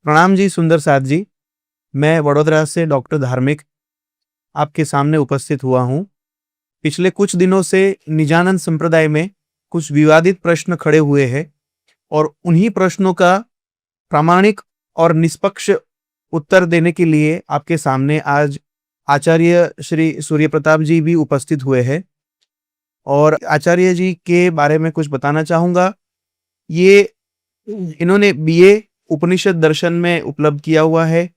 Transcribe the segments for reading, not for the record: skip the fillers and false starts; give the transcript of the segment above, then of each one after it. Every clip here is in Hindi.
प्रणाम जी सुंदर साथ जी। मैं वडोदरा से डॉक्टर धार्मिक आपके सामने उपस्थित हुआ हूँ। पिछले कुछ दिनों से निजानंद संप्रदाय में कुछ विवादित प्रश्न खड़े हुए हैं और उन्हीं प्रश्नों का प्रामाणिक और निष्पक्ष उत्तर देने के लिए आपके सामने आज आचार्य श्री सूर्य प्रताप जी भी उपस्थित हुए हैं और आचार्य जी के बारे में कुछ बताना चाहूँगा। ये इन्होंने बीए उपनिषद दर्शन में उपलब्ध किया हुआ है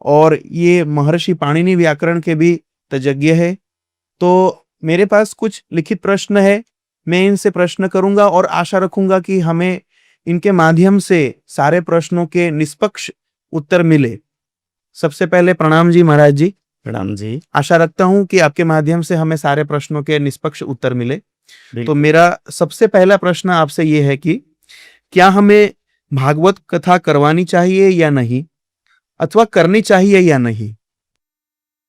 और ये महर्षि पाणिनि व्याकरण के भी तज्ञ है। तो मेरे पास कुछ लिखित प्रश्न है, मैं इनसे प्रश्न करूंगा और आशा रखूंगा कि हमें इनके माध्यम से सारे प्रश्नों के निष्पक्ष उत्तर मिले। सबसे पहले प्रणाम जी महाराज जी। प्रणाम जी। आशा रखता हूं कि आपके माध्यम से हमें सारे प्रश्नों के निष्पक्ष उत्तर मिले। तो बिल्कुल। मेरा सबसे पहला प्रश्न आपसे ये है कि क्या हमें भागवत कथा करवानी चाहिए या नहीं, अथवा करनी चाहिए या नहीं?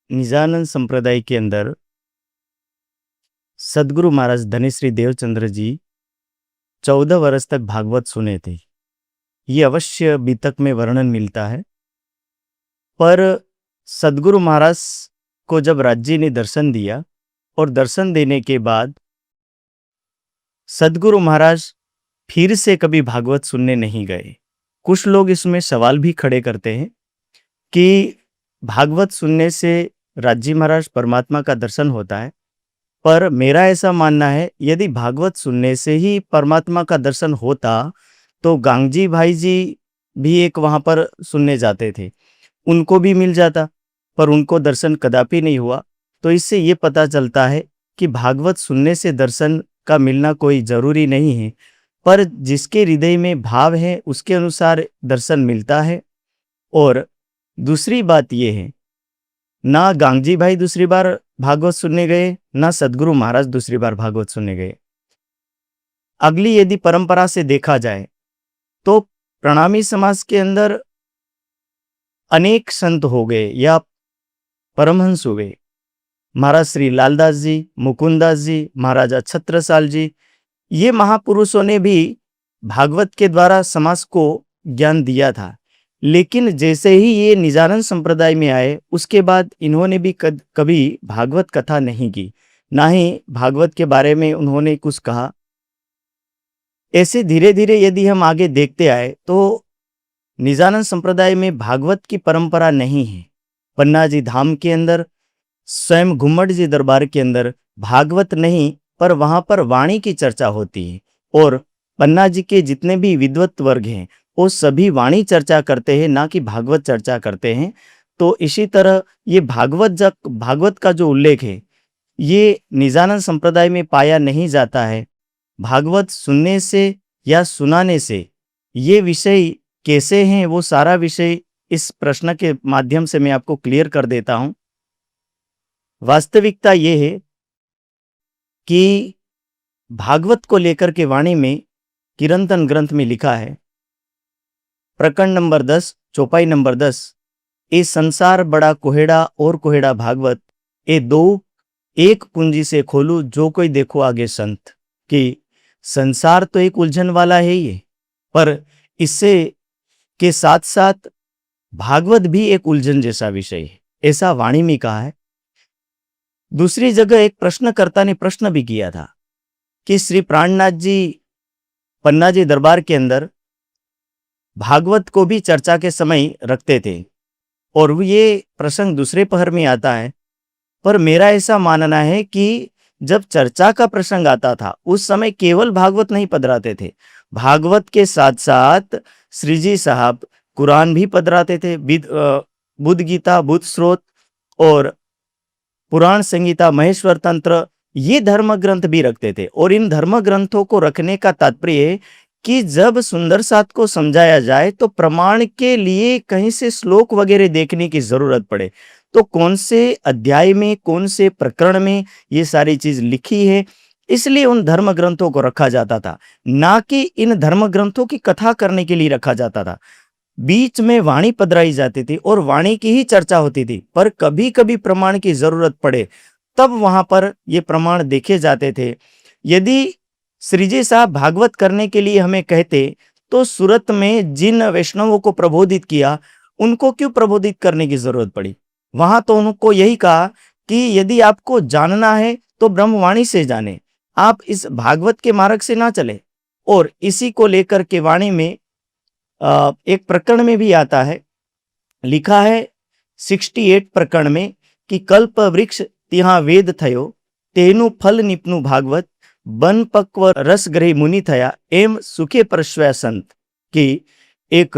निजानंद संप्रदाय के अंदर सदगुरु महाराज धनीश्री देवचंद्र जी 14 वर्ष तक भागवत सुने थे। ये अवश्य बीतक में वर्णन मिलता है। पर सदगुरु महाराज को जब राज्य ने दर्शन दिया और दर्शन देने के बाद सदगुरु महाराज फिर से कभी भागवत सुनने नहीं गए। कुछ लोग इसमें सवाल भी खड़े करते हैं कि भागवत सुनने से राज्य महाराज परमात्मा का दर्शन होता है, पर मेरा ऐसा मानना है यदि भागवत सुनने से ही परमात्मा का दर्शन होता तो गांगजी भाई जी भी एक वहां पर सुनने जाते थे, उनको भी मिल जाता, पर उनको दर्शन कदापि नहीं हुआ। तो इससे ये पता चलता है कि भागवत सुनने से दर्शन का मिलना कोई जरूरी नहीं है, पर जिसके हृदय में भाव है उसके अनुसार दर्शन मिलता है। और दूसरी बात यह है, ना गांगजी भाई दूसरी बार भागवत सुनने गए, ना सदगुरु महाराज दूसरी बार भागवत सुनने गए। अगली यदि परंपरा से देखा जाए तो प्रणामी समाज के अंदर अनेक संत हो गए या परमहंस हुए। महाराज श्री लालदास जी, मुकुंदास जी, महाराजा छत्रसाल जी, ये महापुरुषों ने भी भागवत के द्वारा समाज को ज्ञान दिया था। लेकिन जैसे ही ये निजानंद संप्रदाय में आए उसके बाद इन्होंने भी कभी भागवत कथा नहीं की, ना ही भागवत के बारे में उन्होंने कुछ कहा। ऐसे धीरे धीरे यदि हम आगे देखते आए तो निजानंद संप्रदाय में भागवत की परंपरा नहीं है। पन्ना जी धाम के अंदर, स्वयं घुम्मट जी दरबार के अंदर भागवत नहीं, पर वहां पर वाणी की चर्चा होती है और पन्ना जी के जितने भी विद्वत वर्ग हैं वो सभी वाणी चर्चा करते हैं, ना कि भागवत चर्चा करते हैं। तो इसी तरह ये भागवत का जो उल्लेख है ये निजानंद संप्रदाय में पाया नहीं जाता है। भागवत सुनने से या सुनाने से ये विषय कैसे हैं, वो सारा विषय इस प्रश्न के माध्यम से मैं आपको क्लियर कर देता हूं। वास्तविकता ये है कि भागवत को लेकर के वाणी में किरंतन ग्रंथ में लिखा है, प्रकरण नंबर 10, चौपाई नंबर 10, ए संसार बड़ा कोहेड़ा और कोहेड़ा भागवत, ए दो एक पूंजी से खोलू जो कोई देखो आगे संत। कि संसार तो एक उलझन वाला है ये, पर इससे के साथ साथ भागवत भी एक उलझन जैसा विषय है, ऐसा वाणी में कहा है। दूसरी जगह एक प्रश्नकर्ता ने प्रश्न भी किया था कि श्री प्राणनाथ जी पन्ना जी दरबार के अंदर भागवत को भी चर्चा के समय रखते थे और ये प्रसंग दूसरे पहर में आता है। पर मेरा ऐसा मानना है कि जब चर्चा का प्रसंग आता था उस समय केवल भागवत नहीं पधराते थे, भागवत के साथ साथ श्री जी साहब कुरान भी पधराते थे, बुद्ध गीता, बुद्ध स्रोत और पुराण संहिता, महेश्वर तंत्र, ये धर्म ग्रंथ भी रखते थे। और इन धर्म ग्रंथों को रखने का तात्पर्य है कि जब सुंदर साथ को समझाया जाए तो प्रमाण के लिए कहीं से श्लोक वगैरह देखने की जरूरत पड़े तो कौन से अध्याय में, कौन से प्रकरण में ये सारी चीज लिखी है, इसलिए उन धर्म ग्रंथों को रखा जाता था, ना कि इन धर्म ग्रंथों की कथा करने के लिए रखा जाता था। बीच में वाणी पधराई जाती थी और वाणी की ही चर्चा होती थी, पर कभी कभी प्रमाण की जरूरत पड़े तब वहां पर ये प्रमाण देखे जाते थे। यदि श्रीजी साहब भागवत करने के लिए हमें कहते तो सूरत में जिन वैष्णवों को प्रबोधित किया, उनको क्यों प्रबोधित करने की जरूरत पड़ी? वहां तो उनको यही कहा कि यदि आपको जानना है तो ब्रह्मवाणी से जाने, आप इस भागवत के मार्ग से ना चले। और इसी को लेकर के वाणी में एक प्रकरण में भी आता है, लिखा है 68 प्रकरण में कि कल्प वृक्ष तिहा वेद थयो, तेनु फल निपनु भागवत, बन पक्व रस ग्रही मुनि थया, एम सुखे परश्वय संत। कि एक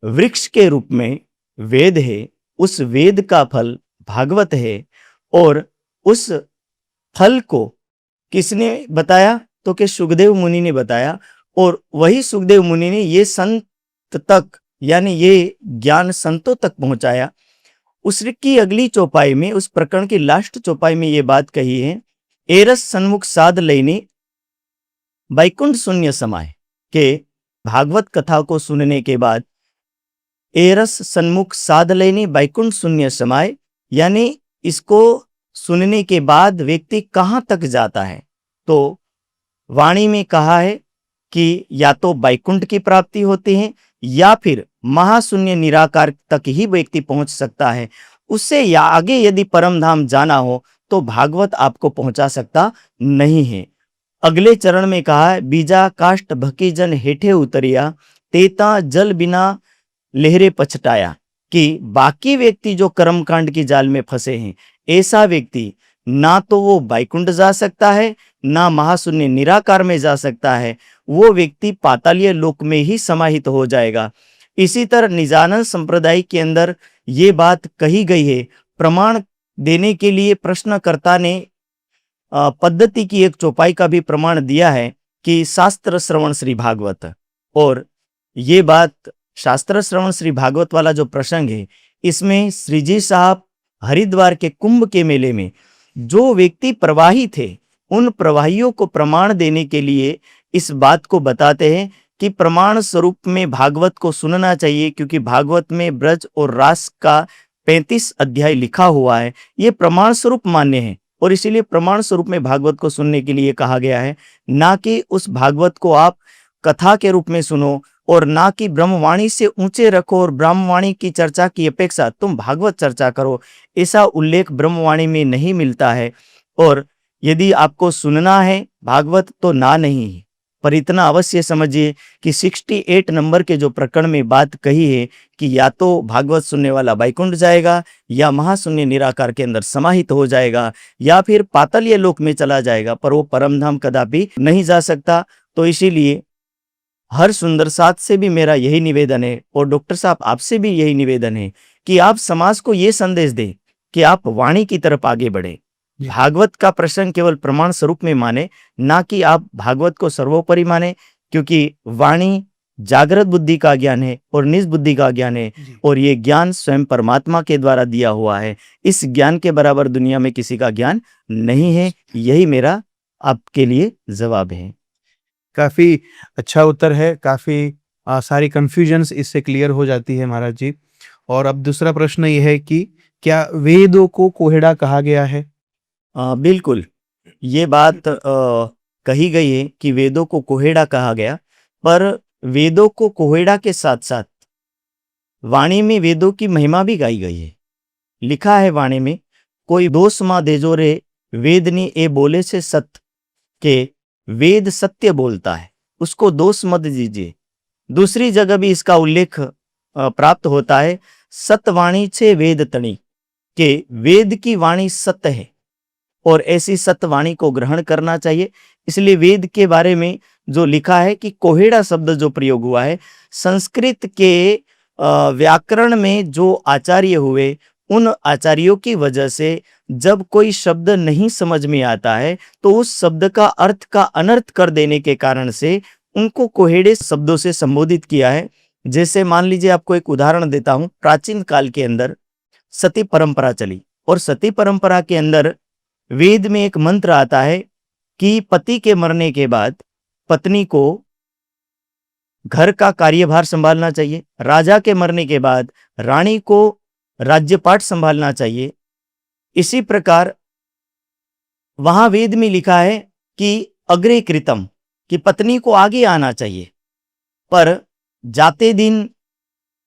वृक्ष के रूप में वेद है, उस वेद का फल भागवत है, और उस फल को किसने बताया? तो कि सुखदेव मुनि ने बताया। और वही सुखदेव मुनि ने ये संत तक, यानी ये ज्ञान संतों तक पहुंचाया। उसकी अगली चौपाई में, उस प्रकरण की लास्ट चौपाई में ये बात कही है, एरस सन्मुख साध लेने बैकुंठ शून्य समाय। के भागवत कथा को सुनने के बाद एरस सन्मुख साध लेने बैकुंठ शून्य समाय, यानी इसको सुनने के बाद व्यक्ति कहां तक जाता है? तो वाणी में कहा है कि या तो बैकुंठ की प्राप्ति होती है, या फिर महाशून्य निराकार तक ही व्यक्ति पहुंच सकता है। उससे या आगे यदि परम धाम जाना हो तो भागवत आपको पहुंचा सकता नहीं है। अगले चरण में कहा है, बीजा काष्ट भकी जन हेठे उतरिया, तेता जल बिना लहरे पछताया। कि बाकी व्यक्ति जो कर्मकांड की जाल में फंसे हैं, ऐसा व्यक्ति ना तो वो बैकुंठ जा सकता है, ना महाशून्य निराकार में जा सकता है, वो व्यक्ति पातालीय लोक में ही समाहित हो जाएगा। इसी तरह निजानंद संप्रदाय के अंदर ये बात कही गई है। प्रमाण देने के लिए प्रश्नकर्ता ने पद्धति की एक चौपाई का भी प्रमाण दिया है कि शास्त्र श्रवण श्री भागवत। और ये बात शास्त्र श्रवण श्री भागवत वाला जो प्रसंग है, इसमें श्रीजी साहब हरिद्वार के कुंभ के मेले में जो व्यक्ति प्रवाही थे, उन प्रवाहियों को प्रमाण देने के लिए इस बात को बताते हैं कि प्रमाण स्वरूप में भागवत को सुनना चाहिए, क्योंकि भागवत में ब्रज और रास का 35 अध्याय लिखा हुआ है। ये प्रमाण स्वरूप मान्य है, और इसीलिए प्रमाण स्वरूप में भागवत को सुनने के लिए कहा गया है। ना कि उस भागवत को आप कथा के रूप में सुनो, और ना कि ब्रह्मवाणी से ऊंचे रखो और ब्रह्मवाणी की चर्चा की अपेक्षा तुम भागवत चर्चा करो। ऐसा उल्लेख ब्रह्मवाणी में नहीं मिलता है। और यदि आपको सुनना है भागवत तो ना नहीं है, पर इतना अवश्य समझिए कि 68 नंबर के जो प्रकरण में बात कही है कि या तो भागवत सुनने वाला बैकुंठ जाएगा, या महाशून्य निराकार के अंदर समाहित हो जाएगा, या फिर पातालीय लोक में चला जाएगा, पर वो परमधाम कदापि नहीं जा सकता। तो इसीलिए हर सुंदर साथ से भी मेरा यही निवेदन है, और डॉक्टर साहब आपसे भी यही निवेदन है कि आप समाज को ये संदेश दें कि आप वाणी की तरफ आगे बढ़े। भागवत का प्रसंग केवल प्रमाण स्वरूप में माने, ना कि आप भागवत को सर्वोपरि माने, क्योंकि वाणी जागृत बुद्धि का ज्ञान है और निज बुद्धि का ज्ञान है, और ये ज्ञान स्वयं परमात्मा के द्वारा दिया हुआ है। इस ज्ञान के बराबर दुनिया में किसी का ज्ञान नहीं है। यही मेरा आपके लिए जवाब है। काफी अच्छा उत्तर है। काफी सारी कंफ्यूजन्स इससे क्लियर हो जाती है महाराज जी। और अब दूसरा प्रश्न यह है कि क्या वेदों को कोहेड़ा कहा गया है? बिल्कुल, ये बात कही गई है कि वेदों को कोहेड़ा कहा गया, पर वेदों को कोहेड़ा के साथ साथ वाणी में वेदों की महिमा भी गाई गई है। लिखा है वाणी में, कोई दोष मा देजो रे वेदनी ए बोले से सत्य, के वेद सत्य बोलता है, उसको दोष मत दीजिए। दूसरी जगह भी इसका उल्लेख प्राप्त होता है, सत्यवाणी से वेद तणी, के वेद की वाणी सत्य है और ऐसी सत्यवाणी को ग्रहण करना चाहिए। इसलिए वेद के बारे में जो लिखा है कि कोहेड़ा शब्द जो प्रयोग हुआ है, संस्कृत के व्याकरण में जो आचार्य हुए, उन आचार्यों की वजह से जब कोई शब्द नहीं समझ में आता है तो उस शब्द का अर्थ का अनर्थ कर देने के कारण से उनको कोहेड़े शब्दों से संबोधित किया है। जैसे मान लीजिए, आपको एक उदाहरण देता हूं। प्राचीन काल के अंदर सती परंपरा चली, और सती परंपरा के अंदर वेद में एक मंत्र आता है कि पति के मरने के बाद पत्नी को घर का कार्यभार संभालना चाहिए, राजा के मरने के बाद रानी को राज्यपाट संभालना चाहिए। इसी प्रकार वहां वेद में लिखा है कि अग्रे कृतम, कि पत्नी को आगे आना चाहिए। पर जाते दिन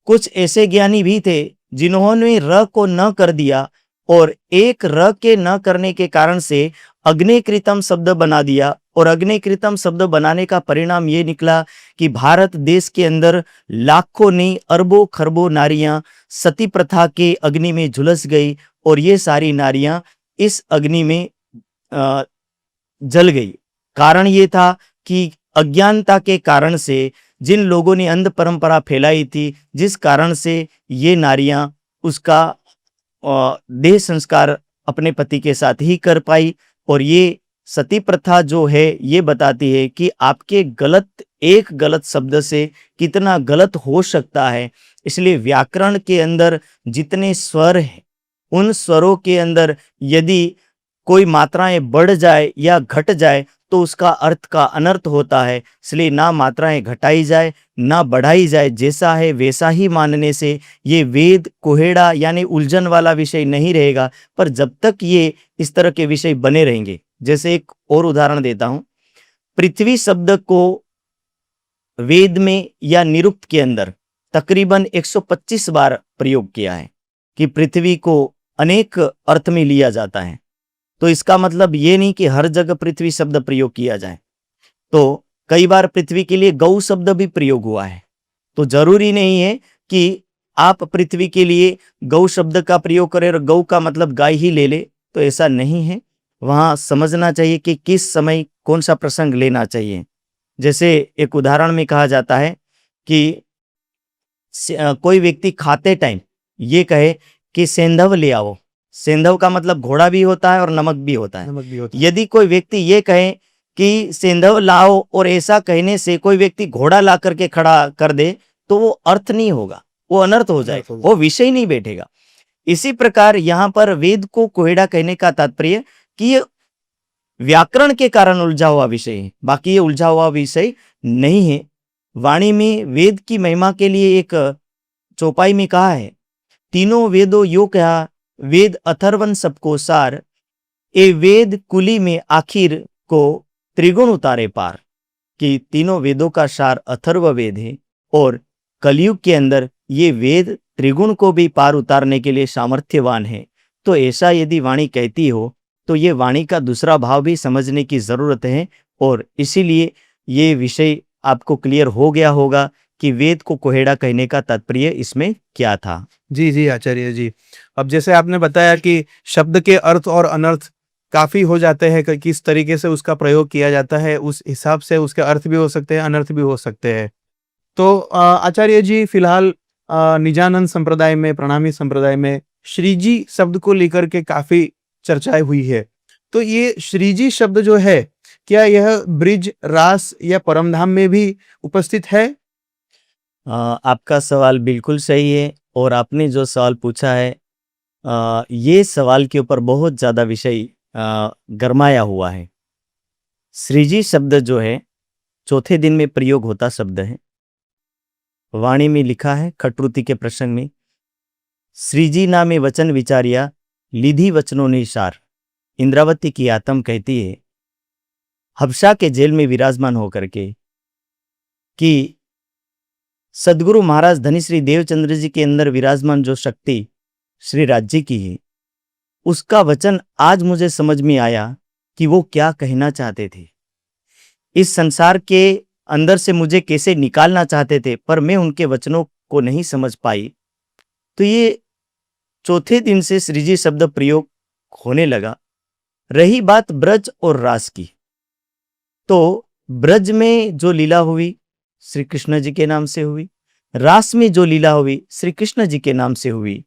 कुछ ऐसे ज्ञानी भी थे जिन्होंने र को न कर दिया और एक र के न करने के कारण से अग्निकृतम शब्द बना दिया, और अग्निकृतम शब्द बनाने का परिणाम ये निकला कि भारत देश के अंदर लाखों नहीं अरबों खरबों नारियां सती प्रथा के अग्नि में झुलस गई, और ये सारी नारियां इस अग्नि में जल गई। कारण ये था कि अज्ञानता के कारण से जिन लोगों ने अंध परंपरा फैलाई थी, जिस कारण से ये नारियां उसका देह संस्कार अपने पति के साथ ही कर पाई। और ये सती प्रथा जो है ये बताती है कि आपके एक गलत शब्द से कितना गलत हो सकता है। इसलिए व्याकरण के अंदर जितने स्वर हैं उन स्वरों के अंदर यदि कोई मात्राएं बढ़ जाए या घट जाए तो उसका अर्थ का अनर्थ होता है। इसलिए ना मात्राएं घटाई जाए ना बढ़ाई जाए, जैसा है वैसा ही मानने से ये वेद कोहेड़ा यानी उलझन वाला विषय नहीं रहेगा। पर जब तक ये इस तरह के विषय बने रहेंगे, जैसे एक और उदाहरण देता हूं, पृथ्वी शब्द को वेद में या निरुक्त के अंदर तकरीबन 125 बार प्रयोग किया है कि पृथ्वी को अनेक अर्थ में लिया जाता है। तो इसका मतलब ये नहीं कि हर जगह पृथ्वी शब्द प्रयोग किया जाए। तो कई बार पृथ्वी के लिए गौ शब्द भी प्रयोग हुआ है। तो जरूरी नहीं है कि आप पृथ्वी के लिए गौ शब्द का प्रयोग करें और गौ का मतलब गाय ही ले ले, तो ऐसा नहीं है। वहां समझना चाहिए कि किस समय कौन सा प्रसंग लेना चाहिए। जैसे एक उदाहरण में कहा जाता है कि कोई व्यक्ति खाते टाइम ये कहे कि सेंधव ले आओ। सेंधव का मतलब घोड़ा भी होता है और नमक भी होता है। यदि कोई व्यक्ति ये कहे कि सेंधव लाओ और ऐसा कहने से कोई व्यक्ति घोड़ा ला करके खड़ा कर दे तो वो अर्थ नहीं होगा, वो अनर्थ हो जाएगा, वो विषय नहीं बैठेगा। इसी प्रकार यहाँ पर वेद को कोहेड़ा कहने का तात्पर्य कि ये व्याकरण के कारण उलझा हुआ विषय है, बाकी ये उलझा हुआ विषय नहीं है। वाणी में वेद की महिमा के लिए एक चौपाई में कहा है, तीनों वेदों यो कहा वेद अथर्वन सबको सार, ए वेद कुली में आखिर को त्रिगुण उतारे पार। कि तीनों वेदों का सार अथर्व वेद है और कलयुग के अंदर ये वेद त्रिगुण को भी पार उतारने के लिए सामर्थ्यवान है। तो ऐसा यदि वाणी कहती हो तो ये वाणी का दूसरा भाव भी समझने की जरूरत है, और इसीलिए ये विषय आपको क्लियर हो गया होगा कि वेद को कोहेड़ा कहने का तात्पर्य इसमें क्या था। जी जी आचार्य जी, अब जैसे आपने बताया कि शब्द के अर्थ और अनर्थ काफी हो जाते हैं, किस तरीके से उसका प्रयोग किया जाता है उस हिसाब से उसके अर्थ भी हो सकते हैं, अनर्थ भी हो सकते हैं। तो आचार्य जी फिलहाल निजानंद संप्रदाय में, प्रणामी संप्रदाय में श्रीजी शब्द को लेकर के काफी चर्चाएं हुई है। तो ये श्रीजी शब्द जो है, क्या यह ब्रिज, रास या परमधाम में भी उपस्थित है? आपका सवाल बिल्कुल सही है, और आपने जो सवाल पूछा है ये सवाल के ऊपर बहुत ज्यादा विषय गरमाया हुआ है। श्रीजी शब्द जो है चौथे दिन में प्रयोग होता शब्द है। वाणी में लिखा है खटरुति के प्रसंग में, श्रीजी नामे वचन विचारिया लिधि वचनों ने सार। इंद्रावती की आत्म कहती है हबशा के जेल में विराजमान होकर के कि सदगुरु महाराज धनी श्री देवचंद्र जी के अंदर विराजमान जो शक्ति श्री राज्य की है, उसका वचन आज मुझे समझ में आया कि वो क्या कहना चाहते थे। इस संसार के अंदर से मुझे कैसे निकालना चाहते थे, पर मैं उनके वचनों को नहीं समझ पाई। तो ये चौथे दिन से श्रीजी शब्द प्रयोग होने लगा। रही बात ब्रज और रास की, तो ब्रज में जो लीला हुई श्री कृष्ण जी के नाम से हुई, रास में जो लीला हुई श्री कृष्ण जी के नाम से हुई,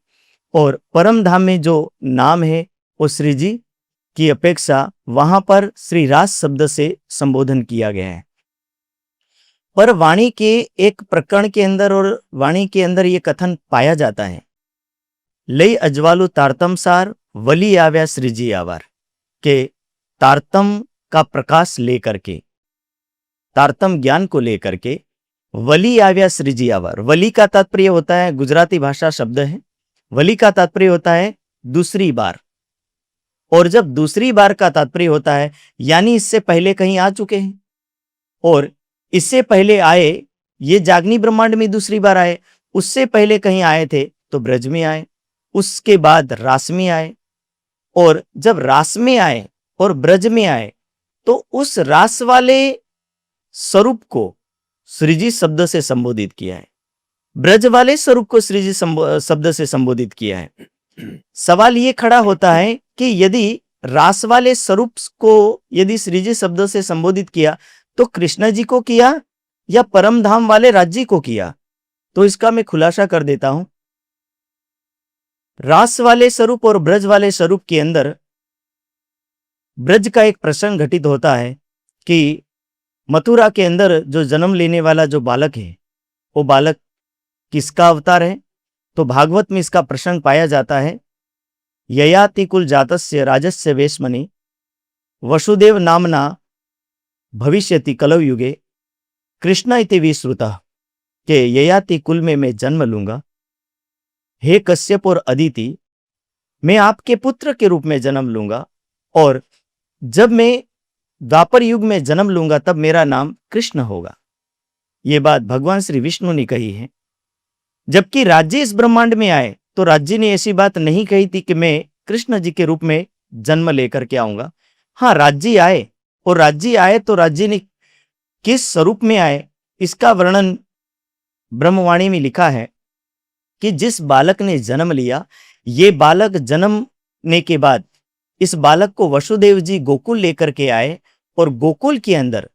और परम धाम में जो नाम है वो श्री जी की अपेक्षा वहां पर श्री रास शब्द से संबोधन किया गया है। पर वाणी के एक प्रकरण के अंदर और वाणी के अंदर ये कथन पाया जाता है, लई अजवालु तारतम सार वली आव्या श्रीजी आवार, के तारतम का प्रकाश लेकर के, तारतम ज्ञान को लेकर के वली आव्या श्रीजी आवार। वली का तात्पर्य होता है, गुजराती भाषा शब्द है, वली का तात्पर्य होता है दूसरी बार। और जब दूसरी बार का तात्पर्य होता है यानी इससे पहले कहीं आ चुके हैं, और इससे पहले आए ये जागनी ब्रह्मांड में दूसरी बार आए। उससे पहले कहीं आए थे तो ब्रज में आए, उसके बाद रास में आए, और जब रास में आए और ब्रज में आए तो उस रास वाले स्वरूप को श्रीजी शब्द से संबोधित किया है, ब्रज वाले स्वरूप को श्रीजी शब्द से संबोधित किया है। सवाल ये खड़ा होता है कि यदि रास वाले स्वरूप को यदि श्रीजी शब्द से संबोधित किया तो कृष्ण जी को किया या परम धाम वाले राज्य को किया? तो इसका मैं खुलासा कर देता हूं। रास वाले स्वरूप और ब्रज वाले स्वरूप के अंदर ब्रज का एक प्रसंग घटित होता है कि मथुरा के अंदर जो जन्म लेने वाला जो बालक है वो बालक किसका अवतार है? तो भागवत में इसका प्रसंग पाया जाता है। ययाति कुल जातस्य राजस्य वेश्मनि वसुदेव नामना भविष्यति कलौ युगे कृष्ण इति विश्रुतः के ययाति कुल में मैं जन्म लूंगा। हे कश्यप और अदिति, मैं आपके पुत्र के रूप में जन्म लूंगा, और जब मैं द्वापर युग में जन्म लूंगा तब मेरा नाम कृष्ण होगा। ये बात भगवान श्री विष्णु ने कही है। जबकि राज्य इस ब्रह्मांड में आए तो राज्य ने ऐसी बात नहीं कही थी कि मैं कृष्ण जी के रूप में जन्म लेकर के आऊंगा। हाँ, राज्य आए, और राज्य आए तो राज्य ने किस स्वरूप में आए इसका वर्णन ब्रह्मवाणी में लिखा है कि जिस बालक ने जन्म लिया, ये बालक जन्मने के बाद इस बालक को वसुदेव जी गोकुल लेकर के आए, और गोकुल के अंदर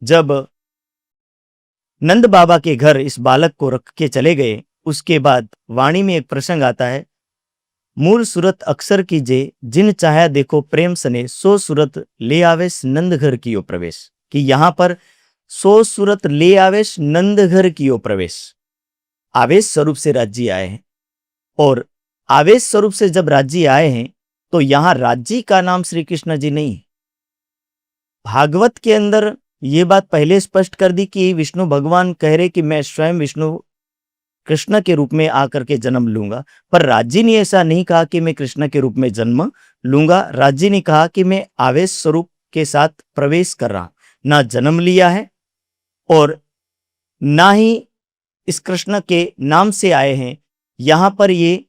जब नंद बाबा के घर इस बालक को रख के चले गए, उसके बाद वाणी में एक प्रसंग आता है, मूल सूरत अक्सर कीजे जिन चाहे देखो प्रेम सने सो सूरत ले आवेश नंद घर कियो प्रवेश। कि यहां पर सो सूरत ले आवेश नंद घर कियो प्रवेश, आवेश स्वरूप से राज्य आए हैं, और आवेश स्वरूप से जब राज्य आए हैं तो यहां राज्य का नाम श्री कृष्ण जी नहीं। भागवत के अंदर ये बात पहले स्पष्ट कर दी कि विष्णु भगवान कह रहे कि मैं स्वयं विष्णु कृष्ण के रूप में आकर के जन्म लूंगा, पर राज्य ने ऐसा नहीं कहा कि मैं कृष्ण के रूप में जन्म लूंगा। राज्य ने कहा कि मैं आवेश स्वरूप के साथ प्रवेश कर रहा, ना जन्म लिया है और ना ही इस कृष्ण के नाम से आए हैं। यहां पर ये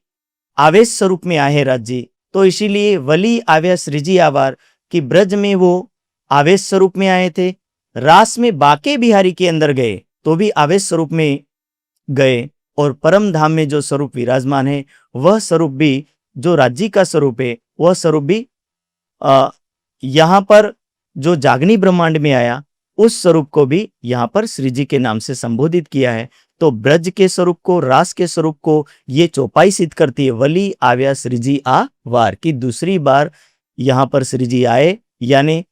आवेश स्वरूप में आए हैं राज्य, तो इसीलिए वली आव्या श्रीजी आवार कि ब्रज में वो आवेश स्वरूप में आए थे, रास में बाके बिहारी के अंदर गए तो भी आवेश स्वरूप में गए, और परम धाम में जो स्वरूप विराजमान है वह स्वरूप भी, जो राज्य का स्वरूप है वह स्वरूप भी यहां पर जो जागनी ब्रह्मांड में आया उस स्वरूप को भी यहां पर श्री जी के नाम से संबोधित किया है। तो ब्रज के स्वरूप को, रास के स्वरूप को ये चौपाई सिद्ध करती है, वली आव्या श्री जी आ वार की दूसरी बार यहां पर श्री जी आए, यानी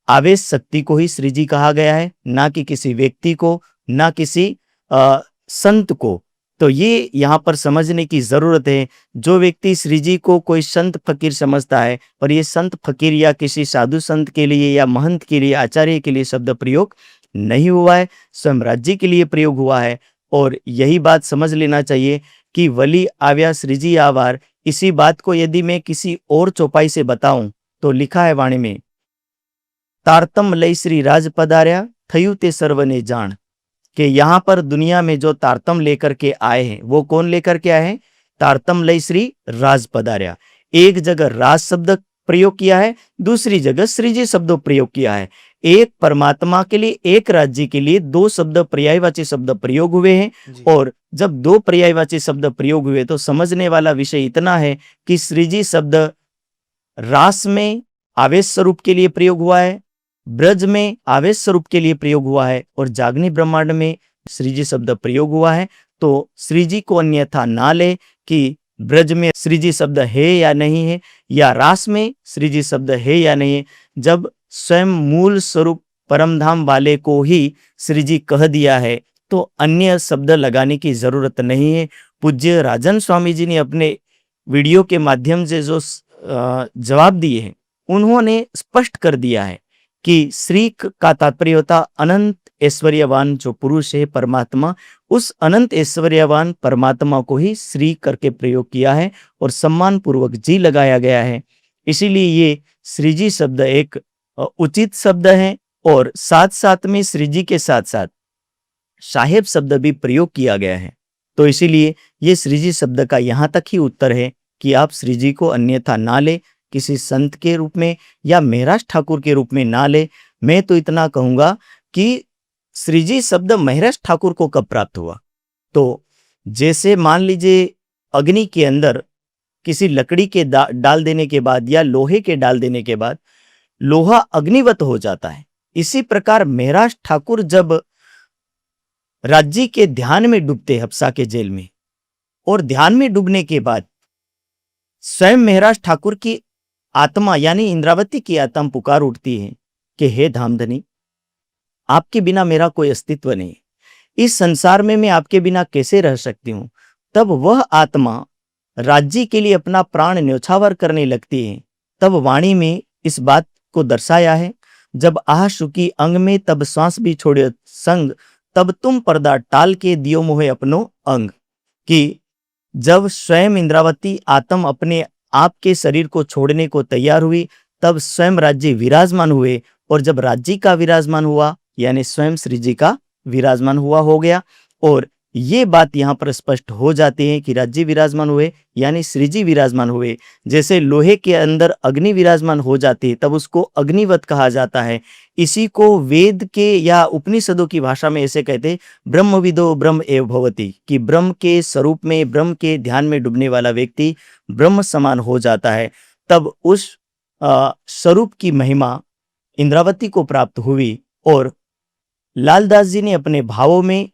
आवेश शक्ति को ही श्री जी कहा गया है, ना कि किसी व्यक्ति को, ना किसी संत को। तो ये यहाँ पर समझने की जरूरत है। जो व्यक्ति श्री जी को कोई संत फकीर समझता है, पर ये संत फकीर या किसी साधु संत के लिए या महंत के लिए, आचार्य के लिए शब्द प्रयोग नहीं हुआ है, स्वयं राज्य के लिए प्रयोग हुआ है। और यही बात समझ लेना चाहिए कि वली आव्या श्री जी आवार, इसी बात को यदि मैं किसी और चौपाई से बताऊं तो लिखा है वाणी में, तारतम लय श्री राज पधार्या थयु ते सर्वने जान, कि यहां पर दुनिया में जो तारतम लेकर के आए हैं वो कौन लेकर के आए हैं? तारतम लय श्री राज पधार्या। एक जगह राज शब्द प्रयोग किया है, दूसरी जगह श्रीजी शब्द प्रयोग किया है। एक परमात्मा के लिए, एक राज्य के लिए दो शब्द पर्यायवाची शब्द प्रयोग हुए हैं। और जब दो पर्यायवाची शब्द प्रयोग हुए तो समझने वाला विषय इतना है कि श्रीजी शब्द रास में आवेश स्वरूप के लिए प्रयोग हुआ है, ब्रज में आवेश स्वरूप के लिए प्रयोग हुआ है, और जागनी ब्रह्मांड में श्रीजी शब्द प्रयोग हुआ है। तो श्रीजी को अन्यथा ना ले कि ब्रज में श्रीजी शब्द है या नहीं है, या रास में श्रीजी शब्द है या नहीं है। जब स्वयं मूल स्वरूप परमधाम वाले को ही श्रीजी कह दिया है तो अन्य शब्द लगाने की जरूरत नहीं है। पूज्य राजन स्वामी जी ने अपने वीडियो के माध्यम से जो जवाब दिए हैं, उन्होंने स्पष्ट कर दिया है कि श्री का तात्पर्य होता अनंत ऐश्वर्यवान जो पुरुष है परमात्मा, उस अनंत ऐश्वर्यवान परमात्मा को ही श्री करके प्रयोग किया है और सम्मान पूर्वक जी लगाया गया है। इसीलिए ये श्रीजी शब्द एक उचित शब्द है। और साथ साथ में श्रीजी के साथ साथ साहेब शब्द भी प्रयोग किया गया है। तो इसीलिए ये श्री जी शब्द का यहाँ तक ही उत्तर है कि आप श्री जी को अन्यथा ना ले, किसी संत के रूप में या महराज ठाकुर के रूप में ना ले। मैं तो इतना कहूँगा कि श्री जी शब्द महराज ठाकुर को कब प्राप्त हुआ? तो जैसे मान लीजिए अग्नि के अंदर किसी लकड़ी के डाल देने के बाद या लोहे के डाल देने के बाद लोहा अग्निवत हो जाता है, इसी प्रकार महराज ठाकुर जब राज्य के ध्यान में डूबते हफ्सा के जेल में, और ध्यान में डूबने के बाद स्वयं महराज ठाकुर की आत्मा यानी इंद्रावती की आत्मा पुकार उठती है कि हे धामधनी, आपके बिना मेरा कोई अस्तित्व नहीं, इस संसार में मैं आपके बिना कैसे रह सकती हूं। तब वह आत्मा राज्य के लिए अपना प्राण न्यौछावर करने लगती है। तब वाणी में इस बात को दर्शाया है, जब आह शुकी अंग में तब श्वास भी छोड़े संग, तब तुम पर्दा टाल के दियो मोहे अपनो अंग। कि जब स्वयं इंद्रावती आत्म अपने आप के शरीर को छोड़ने को तैयार हुई, तब स्वयं राज्य विराजमान हुए, और जब राज्य का विराजमान हुआ यानी स्वयं श्री जी का विराजमान हुआ हो गया। और ये बात यहाँ पर स्पष्ट हो जाती है कि राज्य विराजमान हुए यानी श्री जी विराजमान हुए। जैसे लोहे के अंदर अग्नि विराजमान हो जाती है तब उसको अग्निवत कहा जाता है। इसी को वेद के या उपनिषदों की भाषा में ऐसे कहते, ब्रह्मविदो ब्रह्म एव भवति, कि ब्रह्म के स्वरूप में, ब्रह्म के ध्यान में डूबने वाला व्यक्ति ब्रह्म समान हो जाता है। तब उस स्वरूप की महिमा इंद्रावती को प्राप्त हुई, और लालदास जी ने अपने भावों में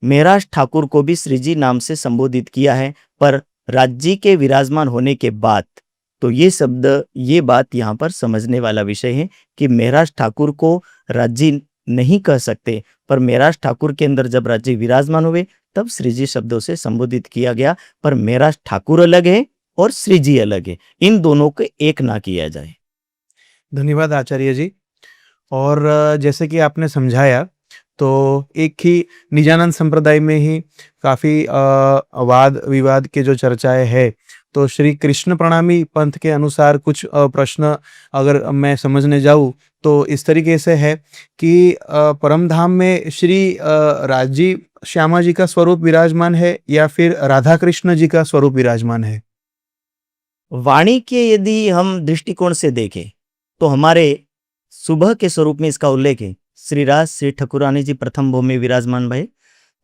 महराज ठाकुर को भी श्री जी नाम से संबोधित किया है। पर राज्य के विराजमान होने के बाद तो ये शब्द, ये बात यहाँ पर समझने वाला विषय है कि महराज ठाकुर को राज्य नहीं कह सकते, पर महराज ठाकुर के अंदर जब राज्य विराजमान हुए तब श्री जी शब्दों से संबोधित किया गया। पर महराज ठाकुर अलग है और श्री जी अलग है, इन दोनों को एक ना किया जाए। धन्यवाद आचार्य जी। और जैसे कि आपने समझाया, तो एक ही निजानंद संप्रदाय में ही काफ़ी वाद विवाद के जो चर्चाएं है, तो श्री कृष्ण प्रणामी पंथ के अनुसार कुछ प्रश्न अगर मैं समझने जाऊँ तो इस तरीके से है कि परम धाम में श्री राजी श्यामा जी का स्वरूप विराजमान है या फिर राधा कृष्ण जी का स्वरूप विराजमान है? वाणी के यदि हम दृष्टिकोण से देखें तो हमारे सुबह के स्वरूप में इसका उल्लेख है। श्री राज श्री ठकुरानी जी प्रथम भूमि विराजमान भय,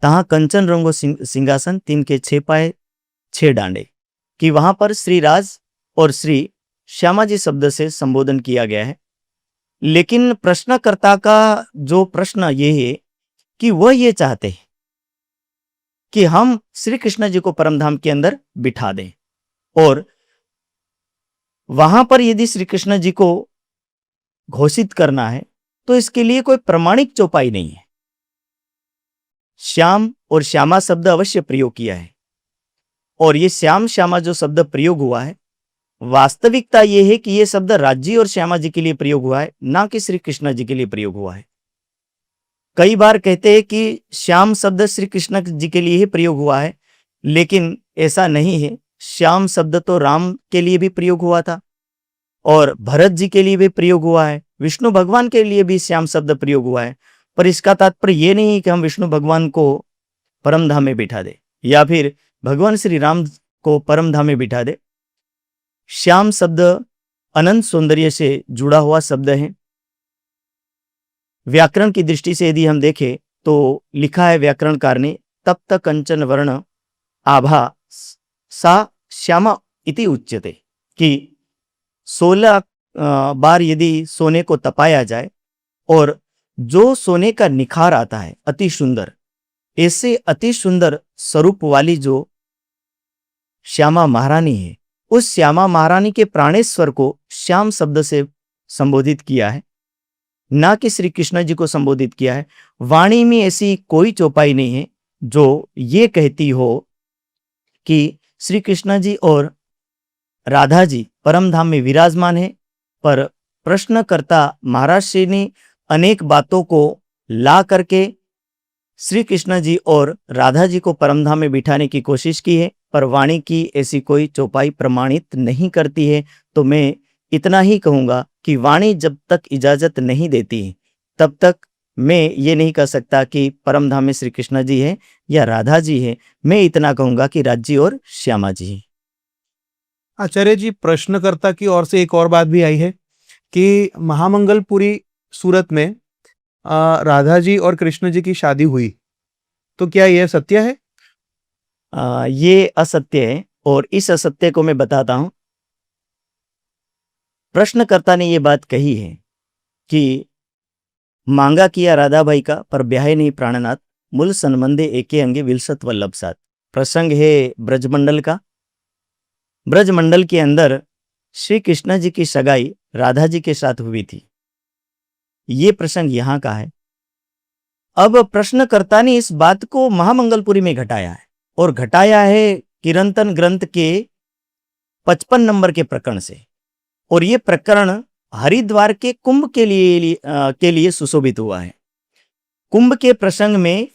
तहाँ कंचन रंगो सिंहासन, तीन के 6 पाए 6 डांडे, कि वहां पर श्री राज और श्री श्यामा जी शब्द से संबोधन किया गया है। लेकिन प्रश्नकर्ता का जो प्रश्न ये है कि वह ये चाहते हैं कि हम श्री कृष्ण जी को परमधाम के अंदर बिठा दें, और वहां पर यदि श्री कृष्ण जी को घोषित करना है तो इसके लिए कोई प्रमाणिक चौपाई नहीं है। श्याम और श्यामा शब्द अवश्य प्रयोग किया है, और ये श्याम श्यामा जो शब्द प्रयोग हुआ है, वास्तविकता ये है कि ये शब्द राज्य और श्यामा जी के लिए प्रयोग हुआ है, ना कि श्री कृष्ण जी के लिए प्रयोग हुआ है। कई बार कहते हैं कि श्याम शब्द श्री कृष्ण जी के लिए ही प्रयोग हुआ है, लेकिन ऐसा नहीं है। श्याम शब्द तो राम के लिए भी प्रयोग हुआ था और भरत जी के लिए भी प्रयोग हुआ है, विष्णु भगवान के लिए भी श्याम शब्द प्रयोग हुआ है। पर इसका तात्पर्य ये नहीं है कि हम विष्णु भगवान को परमधाम में बिठा दे या फिर भगवान श्री राम को परमधाम में बिठा दे। श्याम शब्द अनंत सौंदर्य से जुड़ा हुआ शब्द है। व्याकरण की दृष्टि से यदि हम देखें तो लिखा है व्याकरणकार ने, तप्त कंचन वर्ण आभा सा श्यामा इति उच्यते, कि 16 बार यदि सोने को तपाया जाए और जो सोने का निखार आता है अति सुंदर, ऐसे अति सुंदर स्वरूप वाली जो श्यामा महारानी है, उस श्यामा महारानी के प्राणेश्वर को श्याम शब्द से संबोधित किया है, ना कि श्री कृष्ण जी को संबोधित किया है। वाणी में ऐसी कोई चौपाई नहीं है जो ये कहती हो कि श्री कृष्ण जी और राधा जी परमधाम में विराजमान है। पर प्रश्नकर्ता महाराज श्री ने अनेक बातों को ला करके श्री कृष्ण जी और राधा जी को परमधाम में बिठाने की कोशिश की है, पर वाणी की ऐसी कोई चौपाई प्रमाणित नहीं करती है। तो मैं इतना ही कहूंगा कि वाणी जब तक इजाजत नहीं देती है तब तक मैं ये नहीं कह सकता कि परम धाम में श्री कृष्ण जी है या राधा जी है, मैं इतना कहूंगा कि राजी और श्यामा जी है। आचार्य जी, प्रश्नकर्ता की ओर से एक और बात भी आई है कि महामंगलपुरी सूरत में राधा जी और कृष्ण जी की शादी हुई, तो क्या यह सत्य है? ये असत्य है और इस असत्य को मैं बताता हूं। प्रश्नकर्ता ने ये बात कही है कि मांगा किया राधाबाई का पर ब्याहे नहीं प्राणनाथ, मूल संबंधे एके अंगे विलसत वल्लभ साथ। प्रसंग है ब्रजमंडल का। ब्रजमंडल के अंदर श्री कृष्ण जी की सगाई राधा जी के साथ हुई थी। ये प्रसंग यहां का है। अब प्रश्नकर्ता ने इस बात को महामंगलपुरी में घटाया है और घटाया है किरंतन ग्रंथ के 55 नंबर के प्रकरण से। और ये प्रकरण हरिद्वार के कुंभ के लिए सुशोभित हुआ है। कुंभ के प्रसंग में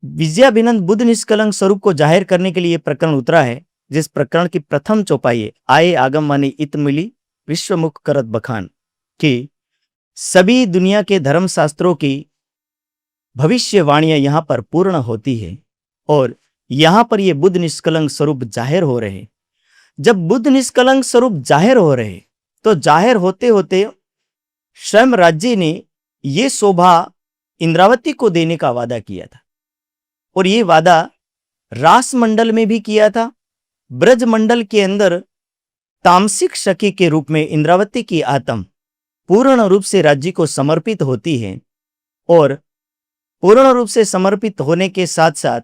विजयाभिनंद बुद्ध निष्कलंक स्वरूप को जाहिर करने के लिए प्रकरण उतरा है, जिस प्रकरण की प्रथम चौपाई है आए आगम माने इत मिली विश्वमुख करत बखान, कि सभी दुनिया के धर्म शास्त्रों की भविष्यवाणियां यहां पर पूर्ण होती है और यहां पर ये बुद्ध निष्कलंक स्वरूप जाहिर हो रहे। जब बुद्ध निष्कलंक स्वरूप जाहिर हो रहे तो जाहिर होते होते स्वयं राज्य ने ये शोभा इंद्रावती को देने का वादा किया था और ये वादा रास मंडल में भी किया था। ब्रज मंडल के अंदर तामसिक सखी के रूप में इंद्रावती की आत्म पूर्ण रूप से राज्य को समर्पित होती है और पूर्ण रूप से समर्पित होने के साथ साथ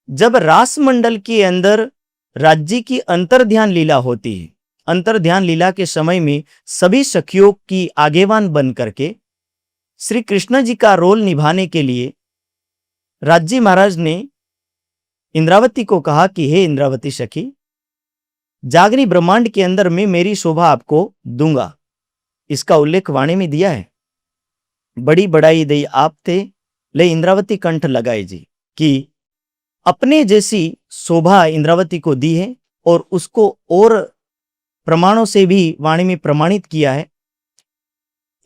जब रास मंडल के अंदर राज्य की अंतर्ध्यान लीला होती है, अंतर्ध्यान लीला के समय में सभी सखियों की आगेवान बन करके श्री कृष्ण जी का रोल निभाने के लिए राज्य महाराज ने इंद्रावती को कहा कि हे इंद्रावती सखी, जागनी ब्रह्मांड के अंदर में मेरी शोभा आपको दूंगा। इसका उल्लेख वाणी में दिया है। बड़ी बड़ाई दई आप थे ले इंद्रावती कंठ लगाए जी, कि अपने जैसी शोभा इंद्रावती को दी है और उसको और प्रमाणों से भी वाणी में प्रमाणित किया है।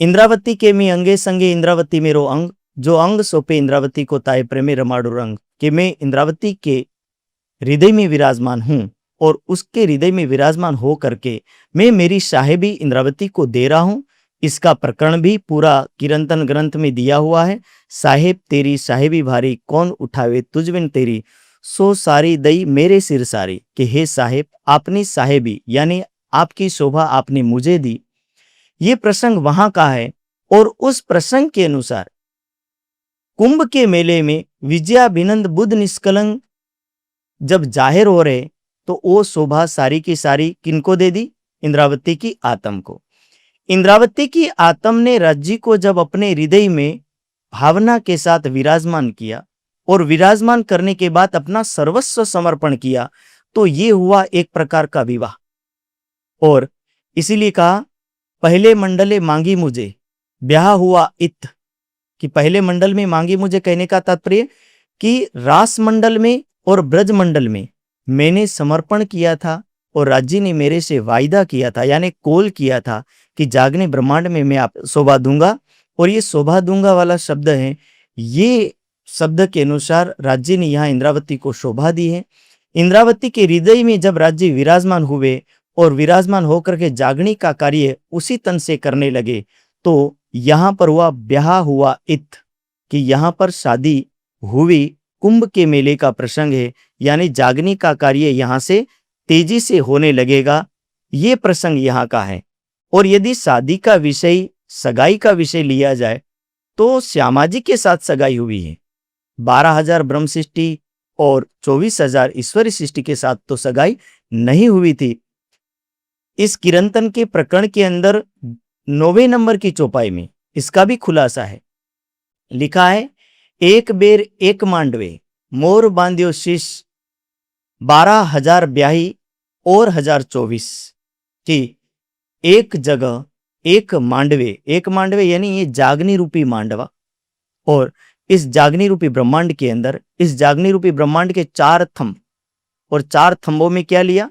इंद्रावती के मी अंगे संगे इंद्रावती मेरो अंग, जो अंग सौंपे इंद्रावती को ताए प्रेमे रमाडो रंग, कि मैं इंद्रावती के हृदय में विराजमान हूं और उसके हृदय में विराजमान हो करके मैं मेरी साहेबी इंद्रावती को दे रहा हूं। इसका प्रकरण भी पूरा किरंतन ग्रंथ में दिया हुआ है। साहेब तेरी साहेबी भारी, कौन उठावे तुझविन तेरी, सो सारी दई मेरे सिर सारी, कि हे साहेब, आपनी साहेबी यानी आपकी शोभा आपने मुझे दी। ये प्रसंग वहां का है और उस प्रसंग के अनुसार कुंभ के मेले में विजयाभिनंद बुद्ध निष्कलंक जब जाहिर हो रहे तो वो शोभा सारी की सारी किनको दे दी? इंद्रावती की आत्म को। इंद्रावती की आत्म ने राज्य को जब अपने हृदय में भावना के साथ विराजमान किया और विराजमान करने के बाद अपना सर्वस्व समर्पण किया तो ये हुआ एक प्रकार का विवाह। और इसीलिए कहा पहले मंडले मांगी मुझे ब्याह हुआ इत, कि पहले मंडल में मांगी मुझे कहने का तात्पर्य कि रास मंडल में और ब्रज मंडल में मैंने समर्पण किया था और राज्य ने मेरे से वायदा किया था यानी कॉल किया था कि जागने ब्रह्मांड में मैं आप शोभा दूंगा। और ये शोभा दूंगा वाला शब्द है, ये शब्द के अनुसार राज्य ने यहाँ इंद्रावती को शोभा दी है। इंद्रावती के हृदय में जब राज्य विराजमान हुए और विराजमान होकर के जागने का कार्य उसी तन से करने लगे तो यहाँ पर हुआ ब्याह हुआ इत, कि यहाँ पर शादी हुई। कुंभ के मेले का प्रसंग है यानी जागने का कार्य यहाँ से तेजी से होने लगेगा, ये प्रसंग यहाँ का है। और यदि शादी का विषय सगाई का विषय लिया जाए तो श्यामा जी के साथ सगाई हुई है। 12,000 ब्रह्म सृष्टि और 24,000 ईश्वरी सृष्टि के साथ तो सगाई नहीं हुई थी। इस किरंतन के प्रकरण के अंदर 9वें नंबर की चौपाई में इसका भी खुलासा है। लिखा है एक बेर एक मांडवे मोर बांध्यो शीश 12,000 ब्याही और 1024, कि एक जगह एक मांडवे यानी ये जागनी रूपी मांडवा, और इस जागनी रूपी ब्रह्मांड के अंदर इस जागनी रूपी ब्रह्मांड के 4 थंब, और 4 थंबों में क्या लिया?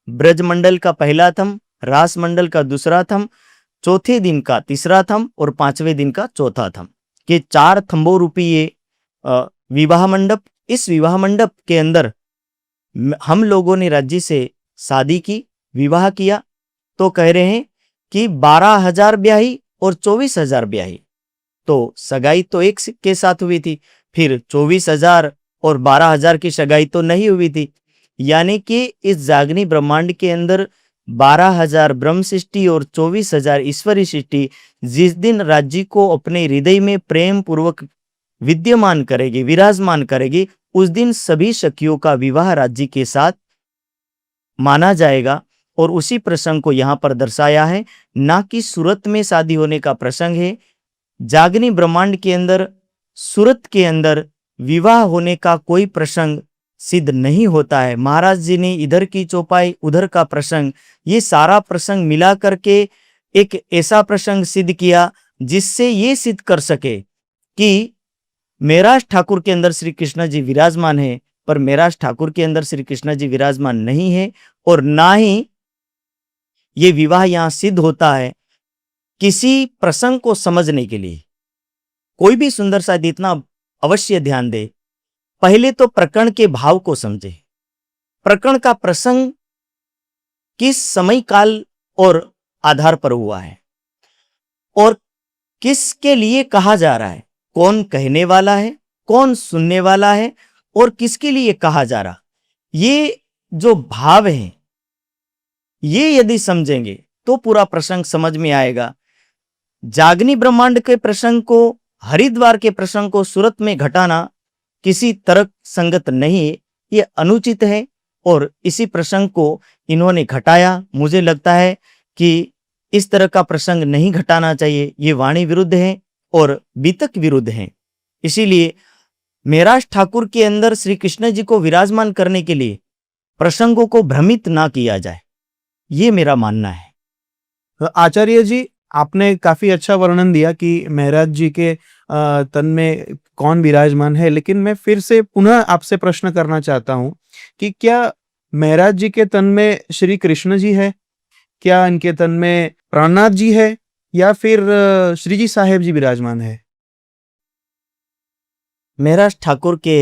ब्रज मंडल का पहला थंब, रास मंडल का दूसरा थंब, चौथे दिन का तीसरा थंब और 5वें दिन का चौथा थंब, के 4 थंबों रूपी ये विवाह मंडप। इस विवाह मंडप के अंदर हम लोगों ने राज्य से शादी की, विवाह किया। तो कह रहे हैं कि 12,000 ब्याही और 24,000 ब्याही। तो सगाई तो एक के साथ हुई थी, फिर 24,000 और 12,000 की सगाई तो नहीं हुई थी। यानी कि इस जागनी ब्रह्मांड के अंदर 12,000 ब्रह्म सृष्टि और 24,000 ईश्वरी सृष्टि जिस दिन राज्य को अपने हृदय में प्रेम पूर्वक विद्यमान करेगी, विराजमान करेगी, उस दिन सभी सखियों का विवाह राज्य के साथ माना जाएगा। और उसी प्रसंग को यहाँ पर दर्शाया है, ना कि सूरत में शादी होने का प्रसंग है। जागनी ब्रह्मांड के अंदर सूरत के अंदर विवाह होने का कोई प्रसंग सिद्ध नहीं होता है। महाराज जी ने इधर की चौपाई, उधर का प्रसंग, ये सारा प्रसंग मिला करके एक ऐसा प्रसंग सिद्ध किया जिससे ये सिद्ध कर सके कि मेराज ठाकुर के अंदर श्री कृष्ण जी विराजमान है, पर मेराज ठाकुर के अंदर श्री कृष्ण जी विराजमान नहीं है। और ना ही ये विवाह यहां सिद्ध होता है। किसी प्रसंग को समझने के लिए कोई भी सुंदर सा इतना अवश्य ध्यान दे, पहले तो प्रकरण के भाव को समझे। प्रकरण का प्रसंग किस समय काल और आधार पर हुआ है और किसके लिए कहा जा रहा है, कौन कहने वाला है, कौन सुनने वाला है और किसके लिए कहा जा रहा, ये जो भाव है ये यदि समझेंगे तो पूरा प्रसंग समझ में आएगा। जागनी ब्रह्मांड के प्रसंग को, हरिद्वार के प्रसंग को सूरत में घटाना किसी तर्क संगत नहीं है, ये अनुचित है। और इसी प्रसंग को इन्होंने घटाया। मुझे लगता है कि इस तरह का प्रसंग नहीं घटाना चाहिए, ये वाणी विरुद्ध है और बीतक विरुद्ध है। इसीलिए मेराज ठाकुर के अंदर श्री कृष्ण जी को विराजमान करने के लिए प्रसंगों को भ्रमित ना किया जाए, ये मेरा मानना है। आचार्य जी, आपने काफी अच्छा वर्णन दिया कि महराज जी के तन में कौन विराजमान है, लेकिन मैं फिर से पुनः आपसे प्रश्न करना चाहता हूं कि क्या महराज जी के तन में श्री कृष्ण जी है, क्या इनके तन में प्राणनाथ जी है, या फिर श्री जी साहेब जी विराजमान है? महराज ठाकुर के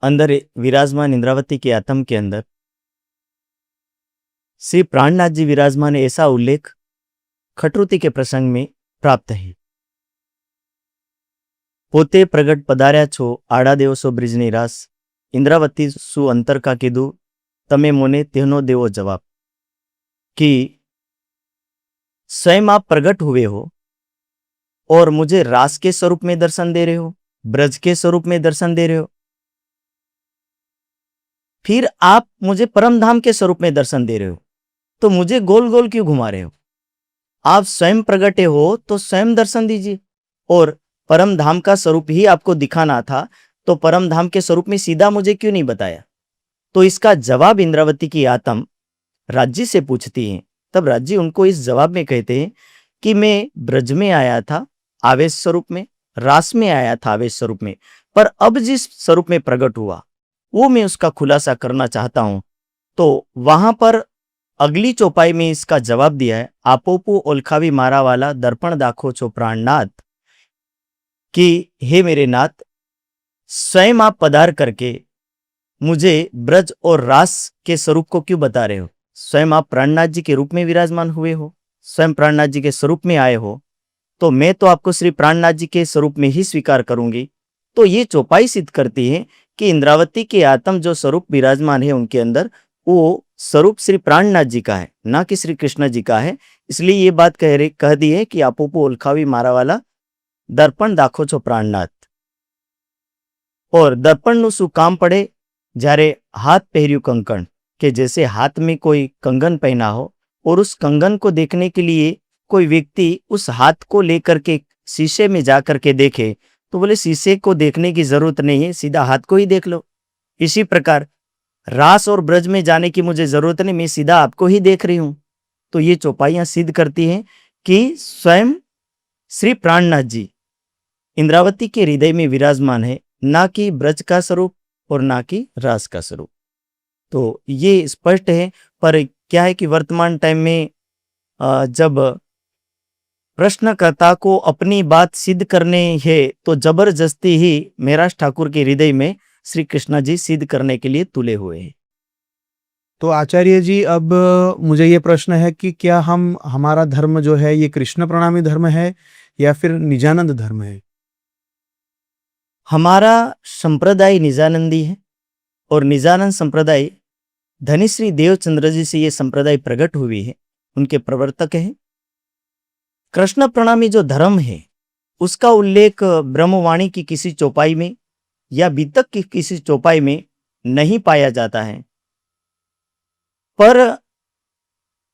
अंदर विराजमान इंद्रावती के आत्म के अंदर श्री प्राणनाथ जी विराजमान, ऐसा उल्लेख खटरुति के प्रसंग में प्राप्त है। पोते प्रगट पधार्या छो आड़ा देवसो ब्रिजनी रास, इंद्रावती सु अंतर का कीधु तमे मोने तेनो देवो जवाब। कि स्वयं आप प्रगट हुए हो और मुझे रास के स्वरूप में दर्शन दे रहे हो, ब्रज के स्वरूप में दर्शन दे रहे हो, फिर आप मुझे परम धाम के स्वरूप में दर्शन दे रहे हो, तो मुझे गोल गोल क्यों घुमा रहे हो? आप स्वयं प्रगटे हो तो स्वयं दर्शन दीजिए। और परम धाम का स्वरूप ही आपको दिखाना था, तो परम धाम के स्वरूप में सीधा मुझे क्यों नहीं बताया? तो इसका जवाब इंद्रावती की आत्म राज्य से पूछती है। तब राज्य उनको इस जवाब में कहते हैं कि मैं ब्रज में आया था आवेश स्वरूप में, रास में आया था आवेश स्वरूप में, पर अब जिस स्वरूप में प्रकट हुआ वो मैं उसका खुलासा करना चाहता हूं। तो वहां पर अगली चौपाई में इसका जवाब दिया है, आपोपो ओलखावी मारा वाला दर्पण दाखो छो प्राणनाथ, कि हे मेरे नाथ, स्वयं आप पधार करके मुझे ब्रज और रास के स्वरूप को क्यों बता रहे हो? स्वयं आप प्राणनाथ जी के रूप में विराजमान हुए हो, स्वयं प्राणनाथ जी के स्वरूप में आए हो, तो मैं तो आपको श्री प्राणनाथ जी के स्वरूप में ही स्वीकार करूंगी। तो ये चौपाई सिद्ध करती है कि इंद्रावती के आत्म जो स्वरूप विराजमान है उनके अंदर, वो स्वरूप श्री प्राणनाथ जी का है, ना कि श्री कृष्ण जी का है। इसलिए ये बात कह दी है कि आपोपो ओलखावी मारा वाला दर्पण दाखो छो प्राणनाथ। और दर्पण नु सु काम पड़े જ્યારે हाथ પહેર્યું कंकण, के जैसे हाथ में कोई कंगन पहना हो और उस कंगन को देखने के लिए कोई व्यक्ति उस हाथ को लेकर के शीशे में जाकर के देखे, तो बोले शीशे को देखने की जरूरत नहीं है, सीधा हाथ को ही देख लो। इसी प्रकार रास और ब्रज में जाने की मुझे जरूरत नहीं, मैं सीधा आपको ही देख रही हूं। तो ये चौपाइयां सिद्ध करती हैं कि स्वयं श्री प्राणनाथ जी इंद्रावती के हृदय में विराजमान है, ना कि ब्रज का स्वरूप और ना कि रास का स्वरूप। तो ये स्पष्ट है। पर क्या है कि वर्तमान टाइम में जब प्रश्नकर्ता को अपनी बात सिद्ध करने है तो जबरदस्ती ही मेराज ठाकुर के हृदय में श्री कृष्ण जी सिद्ध करने के लिए तुले हुए हैं। तो आचार्य जी, अब मुझे ये प्रश्न है कि क्या हमारा धर्म जो है ये कृष्ण प्रणामी धर्म है या फिर निजानंद धर्म है? हमारा संप्रदाय निजानंदी है और निजानंद संप्रदाय धनिश्री देवचंद्र जी से ये संप्रदाय प्रकट हुई है, उनके प्रवर्तक हैं। कृष्ण प्रणामी जो धर्म है उसका उल्लेख ब्रह्मवाणी की किसी चौपाई में या बीतक की किसी चौपाई में नहीं पाया जाता है, पर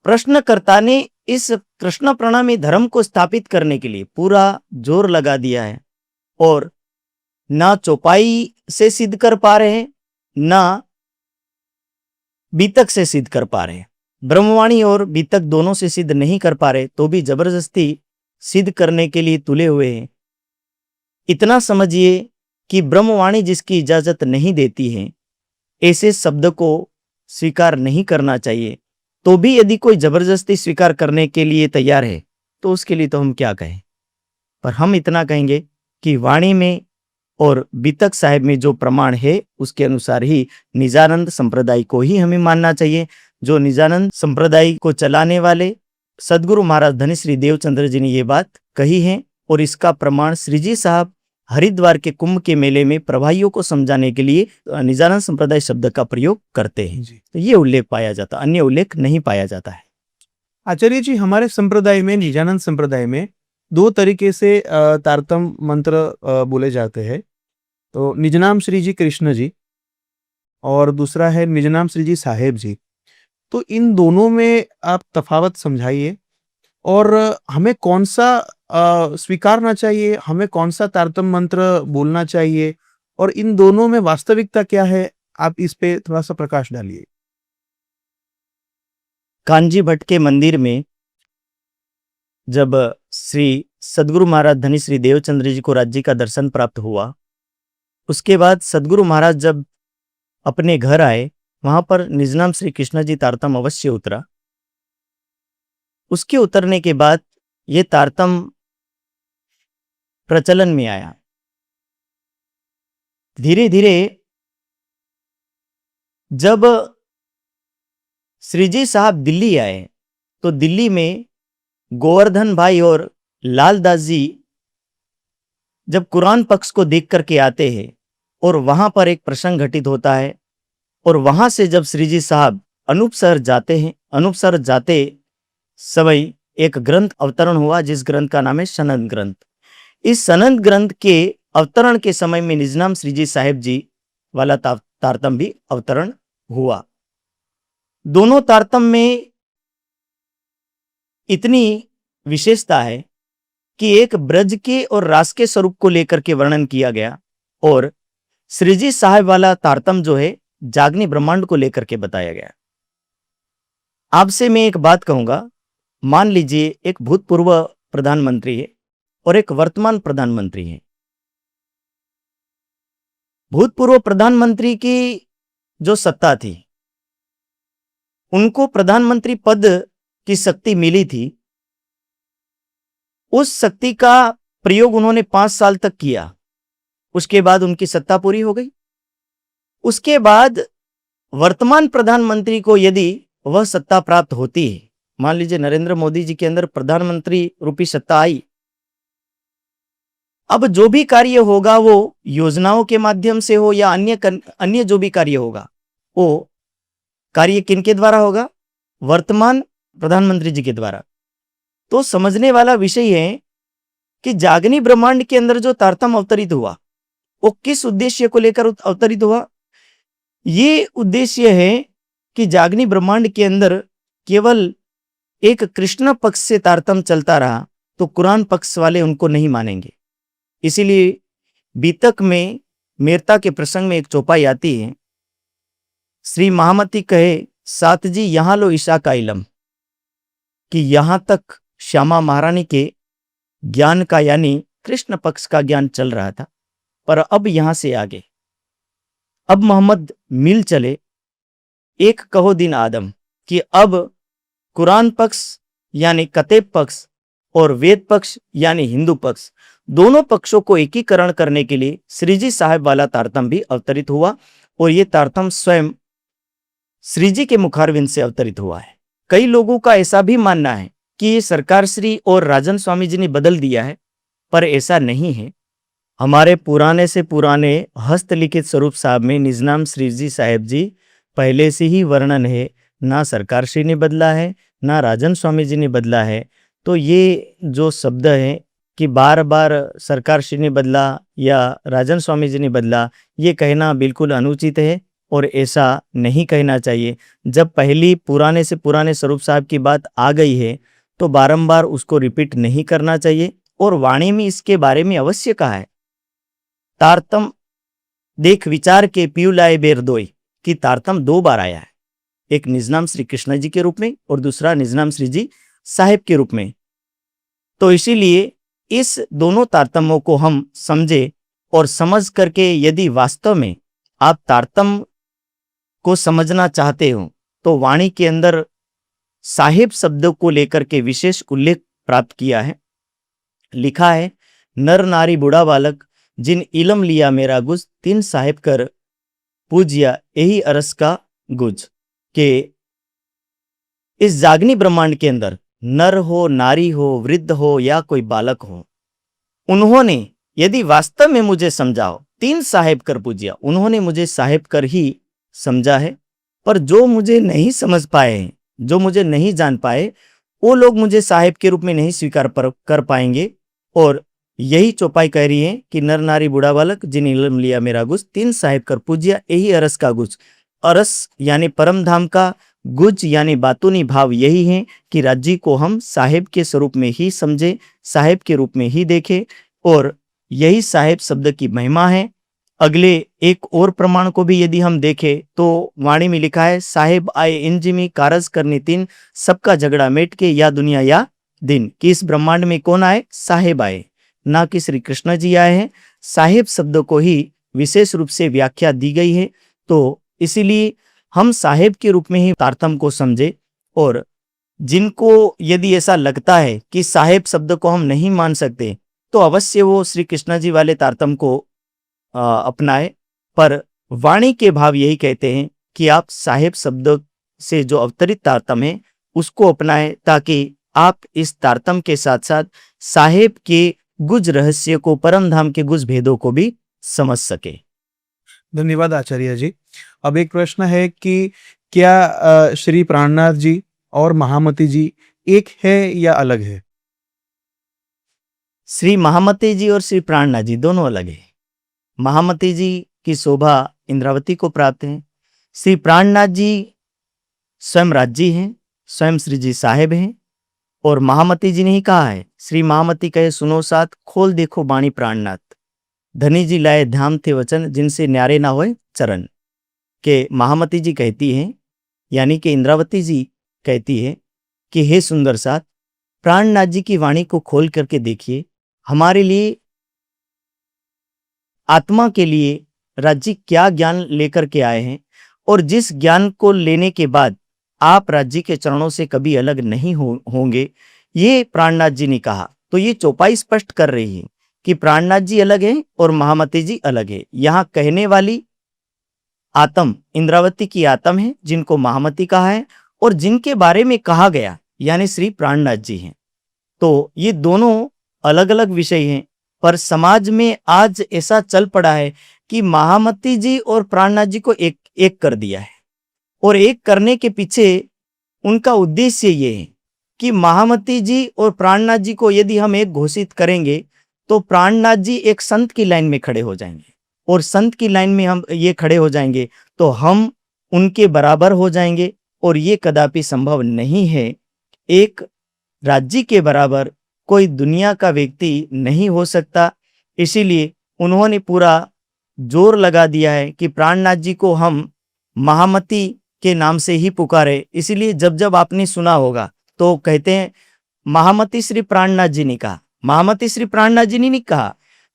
प्रश्नकर्ता ने इस कृष्ण प्रणामी धर्म को स्थापित करने के लिए पूरा जोर लगा दिया है और ना चौपाई से सिद्ध कर पा रहे हैं ना बीतक से सिद्ध कर पा रहे हैं। ब्रह्मवाणी और बीतक दोनों से सिद्ध नहीं कर पा रहे तो भी जबरदस्ती सिद्ध करने के लिए तुले हुए हैं। इतना समझिए कि ब्रह्मवाणी जिसकी इजाजत नहीं देती है ऐसे शब्द को स्वीकार नहीं करना चाहिए, तो भी यदि कोई जबरदस्ती स्वीकार करने के लिए तैयार है तो उसके लिए तो हम क्या कहें। पर हम इतना कहेंगे कि वाणी में और बीतक साहिब में जो प्रमाण है उसके अनुसार ही निजानंद संप्रदाय को ही हमें मानना चाहिए। जो निजानंद संप्रदाय को चलाने वाले सदगुरु महाराज धनिश्री देवचंद्र जी ने ये बात कही है और इसका प्रमाण श्री जी साहब हरिद्वार के कुंभ के मेले में प्रभाइयों को समझाने के लिए निजानंद संप्रदाय शब्द का प्रयोग करते हैं। तो ये उल्लेख पाया जाता, अन्य उल्लेख नहीं पाया जाता है। आचार्य जी, हमारे संप्रदाय में, निजानंद संप्रदाय में 2 तरीके से तारतम मंत्र बोले जाते हैं। तो निजनाम श्री जी कृष्ण जी और दूसरा है निजनाम श्री जी साहेब जी। तो इन दोनों में आप तफावत समझाइए और हमें कौन सा स्वीकारना चाहिए, हमें कौन सा तारतम मंत्र बोलना चाहिए और इन दोनों में वास्तविकता क्या है, आप इस पे थोड़ा सा प्रकाश डालिए। कांजी भट्ट के मंदिर में जब श्री सदगुरु महाराज धनिश्री देवचंद्र जी को राज्य का दर्शन प्राप्त हुआ, उसके बाद सदगुरु महाराज जब अपने घर आए वहां पर निजनाम श्री कृष्ण जी तारतम अवश्य उतरा। उसके उतरने के बाद ये तारतम प्रचलन में आया। धीरे धीरे जब श्री जी साहब दिल्ली आए तो दिल्ली में गोवर्धन भाई और लालदास जी जब कुरान पक्ष को देख करके आते हैं और वहां पर एक प्रसंग घटित होता है और वहां से जब श्री जी साहब अनूप शहर जाते हैं, अनूप शहर जाते समय एक ग्रंथ अवतरण हुआ जिस ग्रंथ का नाम है सनद ग्रंथ। इस सनद ग्रंथ के अवतरण के समय में निजनाम श्री जी साहेब जी वाला तारतम भी अवतरण हुआ। दोनों तारतम में इतनी विशेषता है कि एक ब्रज के और रास के स्वरूप को लेकर के वर्णन किया गया और श्री जी साहेब वाला तारतम जो है जागनी ब्रह्मांड को लेकर के बताया गया। आपसे मैं एक बात कहूंगा, मान लीजिए एक भूतपूर्व प्रधानमंत्री है और एक वर्तमान प्रधानमंत्री है। भूतपूर्व प्रधानमंत्री की जो सत्ता थी, उनको प्रधानमंत्री पद की शक्ति मिली थी। उस शक्ति का प्रयोग उन्होंने 5 साल तक किया, उसके बाद उनकी सत्ता पूरी हो गई। उसके बाद वर्तमान प्रधानमंत्री को यदि वह सत्ता प्राप्त होती है, मान लीजिए नरेंद्र मोदी जी के अंदर प्रधानमंत्री रूपी सत्ता आई, अब जो भी कार्य होगा वो योजनाओं के माध्यम से हो या अन्य जो भी कार्य होगा वो कार्य किनके द्वारा होगा? वर्तमान प्रधानमंत्री जी के द्वारा। तो समझने वाला विषय है कि जागनी ब्रह्मांड के अंदर जो तारतम अवतरित हुआ वो किस उद्देश्य को लेकर अवतरित हुआ? ये उद्देश्य है कि जागनी ब्रह्मांड के अंदर केवल एक कृष्ण पक्ष से तारतम चलता रहा तो कुरान पक्ष वाले उनको नहीं मानेंगे। इसीलिए बीतक में मेरता के प्रसंग में एक चौपाई आती है, श्री महामती कहे सात जी यहां लो ईशा का इलम, कि यहां तक श्यामा महारानी के ज्ञान का यानी कृष्ण पक्ष का ज्ञान चल रहा था, पर अब यहां से आगे अब मोहम्मद मिल चले एक कहो दिन आदम, कि अब कुरान पक्ष यानी कतेब पक्ष और वेद पक्ष यानी हिंदू पक्ष, दोनों पक्षों को एकीकरण करने के लिए श्री जी साहेब वाला तारतम भी अवतरित हुआ और ये तारतम स्वयं श्री जी के मुखारविंद से अवतरित हुआ है। कई लोगों का ऐसा भी मानना है कि ये सरकार श्री और राजन स्वामी जी ने बदल दिया है, पर ऐसा नहीं है। हमारे पुराने से पुराने हस्तलिखित स्वरूप साहब में निजनाम श्री जी साहेब जी पहले से ही वर्णन है, ना सरकार श्री ने बदला है ना राजन स्वामी जी ने बदला है। तो ये जो शब्द है कि बार बार सरकार श्री ने बदला या राजन स्वामी जी ने बदला, ये कहना बिल्कुल अनुचित है और ऐसा नहीं कहना चाहिए। जब पहली पुराने से पुराने स्वरूप साहब की बात आ गई है तो बारंबार उसको रिपीट नहीं करना चाहिए। और वाणी में इसके बारे में अवश्य कहा है, तारतम देख विचार के पीयू लाए बेर दोई, कि तारतम 2 बार आया है, एक निजनाम श्री कृष्ण जी के रूप में और दूसरा निजनाम श्री जी साहेब के रूप में। तो इसीलिए इस दोनों तारतमों को हम समझे और समझ करके यदि वास्तव में आप तारतम को समझना चाहते हो तो वाणी के अंदर साहेब शब्द को लेकर के विशेष उल्लेख प्राप्त किया है। लिखा है, नर नारी बूढ़ा बालक जिन इलम लिया मेरा गुज, 3 साहेब कर पूजिया यही अरस का गुज। के इस जागनी ब्रह्मांड के अंदर नर हो, नारी हो, वृद्ध हो या कोई बालक हो, उन्होंने यदि वास्तव में मुझे समझाओ, 3 साहेब कर पूजिया, उन्होंने मुझे साहेब कर ही समझा है। पर जो मुझे नहीं समझ पाए हैं, जो मुझे नहीं जान पाए, वो लोग मुझे साहेब के रूप में नहीं स्वीकार कर पाएंगे। और यही चौपाई कह रही है कि नर नारी बूढ़ा बालक जिन इल्म लिया मेरा गुज, 3 साहेब कर पूजिया यही अरस का गुज। अरस यानी परम धाम का, गुज यानी बातूनी भाव यही है कि राज्य को हम साहेब के स्वरूप में ही समझे, साहेब के रूप में ही देखे। और यही साहेब शब्द की महिमा है। अगले एक और प्रमाण को भी यदि हम देखें तो वाणी में लिखा है, साहेब आए इंजिमी कारज करने 3, सबका झगड़ा मेट के या दुनिया या दिन। कि इस ब्रह्मांड में कौन आए? साहेब आए, ना कि श्री कृष्ण जी आए हैं। साहेब शब्द को ही विशेष रूप से व्याख्या दी गई है। तो इसीलिए हम साहेब के रूप में ही तारतम को समझे। और जिनको यदि ऐसा लगता है कि साहेब शब्द को हम नहीं मान सकते तो अवश्य वो श्री कृष्ण जी वाले तारतम को अपनाए। पर वाणी के भाव यही कहते हैं कि आप साहेब शब्द से जो अवतरित तारतम है उसको अपनाएं, ताकि आप इस तारतम के साथ साथ साहेब के गुज रहस्य को, परम धाम के गुज भेदों को भी समझ सके। धन्यवाद आचार्य जी। अब एक प्रश्न है कि क्या श्री प्राणनाथ जी और महामती जी एक है या अलग है? श्री महामती जी और श्री प्राणनाथ जी दोनों अलग है। महामती जी की शोभा इंद्रावती को प्राप्त है। श्री प्राणनाथ जी स्वयं राज्य हैं, स्वयं श्री जी साहेब हैं। और महामती जी ने ही कहा है, श्री महामती कहे सुनो साथ, खोल देखो बाणी प्राणनाथ, धनी जी लाए ध्यान थे वचन, जिनसे न्यारे ना होए चरण। के महामती जी कहती हैं, यानी कि इंद्रावती जी कहती है कि हे सुंदर साथ, प्राणनाथ जी की वाणी को खोल करके देखिए। हमारे लिए, आत्मा के लिए राज्य क्या ज्ञान लेकर के आए हैं, और जिस ज्ञान को लेने के बाद आप राज्य के चरणों से कभी अलग नहीं होंगे, ये प्राणनाथ जी ने कहा। तो ये चौपाई स्पष्ट कर रही है कि प्राणनाथ जी अलग हैं और महामती जी अलग है। यहाँ कहने वाली आत्म इंद्रावती की आत्म है, जिनको महामती कहा है, और जिनके बारे में कहा गया यानी श्री प्राणनाथ जी हैं। तो ये दोनों अलग अलग विषय हैं, पर समाज में आज ऐसा चल पड़ा है कि महामती जी और प्राणनाथ जी को एक कर दिया है। और एक करने के पीछे उनका उद्देश्य ये है कि महामती जी और प्राणनाथ जी को यदि हम एक घोषित करेंगे तो प्राणनाथ जी एक संत की लाइन में खड़े हो जाएंगे, और संत की लाइन में हम ये खड़े हो जाएंगे तो हम उनके बराबर हो जाएंगे, और ये कदापि संभव नहीं है। एक राज्य के बराबर कोई दुनिया का व्यक्ति नहीं हो सकता। इसीलिए उन्होंने पूरा जोर लगा दिया है कि प्राणनाथ जी को हम महामती के नाम से ही पुकारे। इसीलिए जब जब आपने सुना होगा तो कहते हैं महामती श्री प्राणनाथ जी ने कहा, महामती श्री प्राणनाथ जी ने नहीं कहा,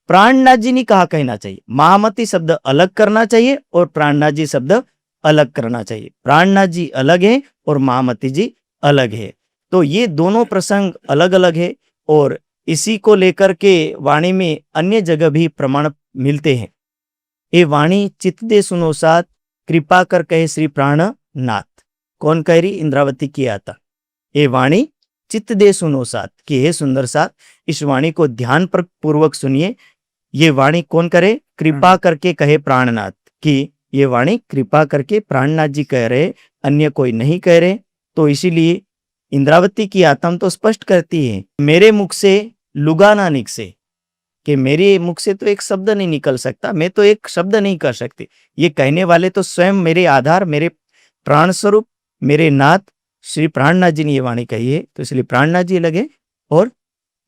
प्राणनाथ जी ने कहा कहना चाहिए। महामती शब्द अलग करना चाहिए और प्राणनाथ जी शब्द अलग करना चाहिए। प्राणनाथ जी अलग है और महामती जी अलग है। तो ये दोनों प्रसंग अलग अलग है। और इसी को लेकर के वाणी में अन्य जगह भी प्रमाण मिलते हैं। ये वाणी चित्त दे सुनो साथ, कृपा कर कहे श्री प्राणनाथ। कौन कह रही? इंद्रावती की आता। ये वाणी चित्त दे सुनो साथ कि हे सुंदर साथ, इस वाणी को ध्यान पूर्वक सुनिए। ये वाणी कौन करे? कृपा करके कहे प्राणनाथ, कि ये वाणी कृपा करके प्राणनाथ जी कह रहे, अन्य कोई नहीं कह रहे। तो इसीलिए इंद्रावती की आत्मा तो स्पष्ट करती है, मेरे मुख से लुगा ना निकसे, कि मेरे मुख से तो एक शब्द नहीं निकल सकता, मैं तो एक शब्द नहीं कर सकती। ये कहने वाले तो स्वयं मेरे आधार, मेरे प्राण स्वरूप, मेरे नाथ श्री प्राणनाथ जी ने ये वाणी कही है। तो इसलिए प्राणनाथ जी अलग है और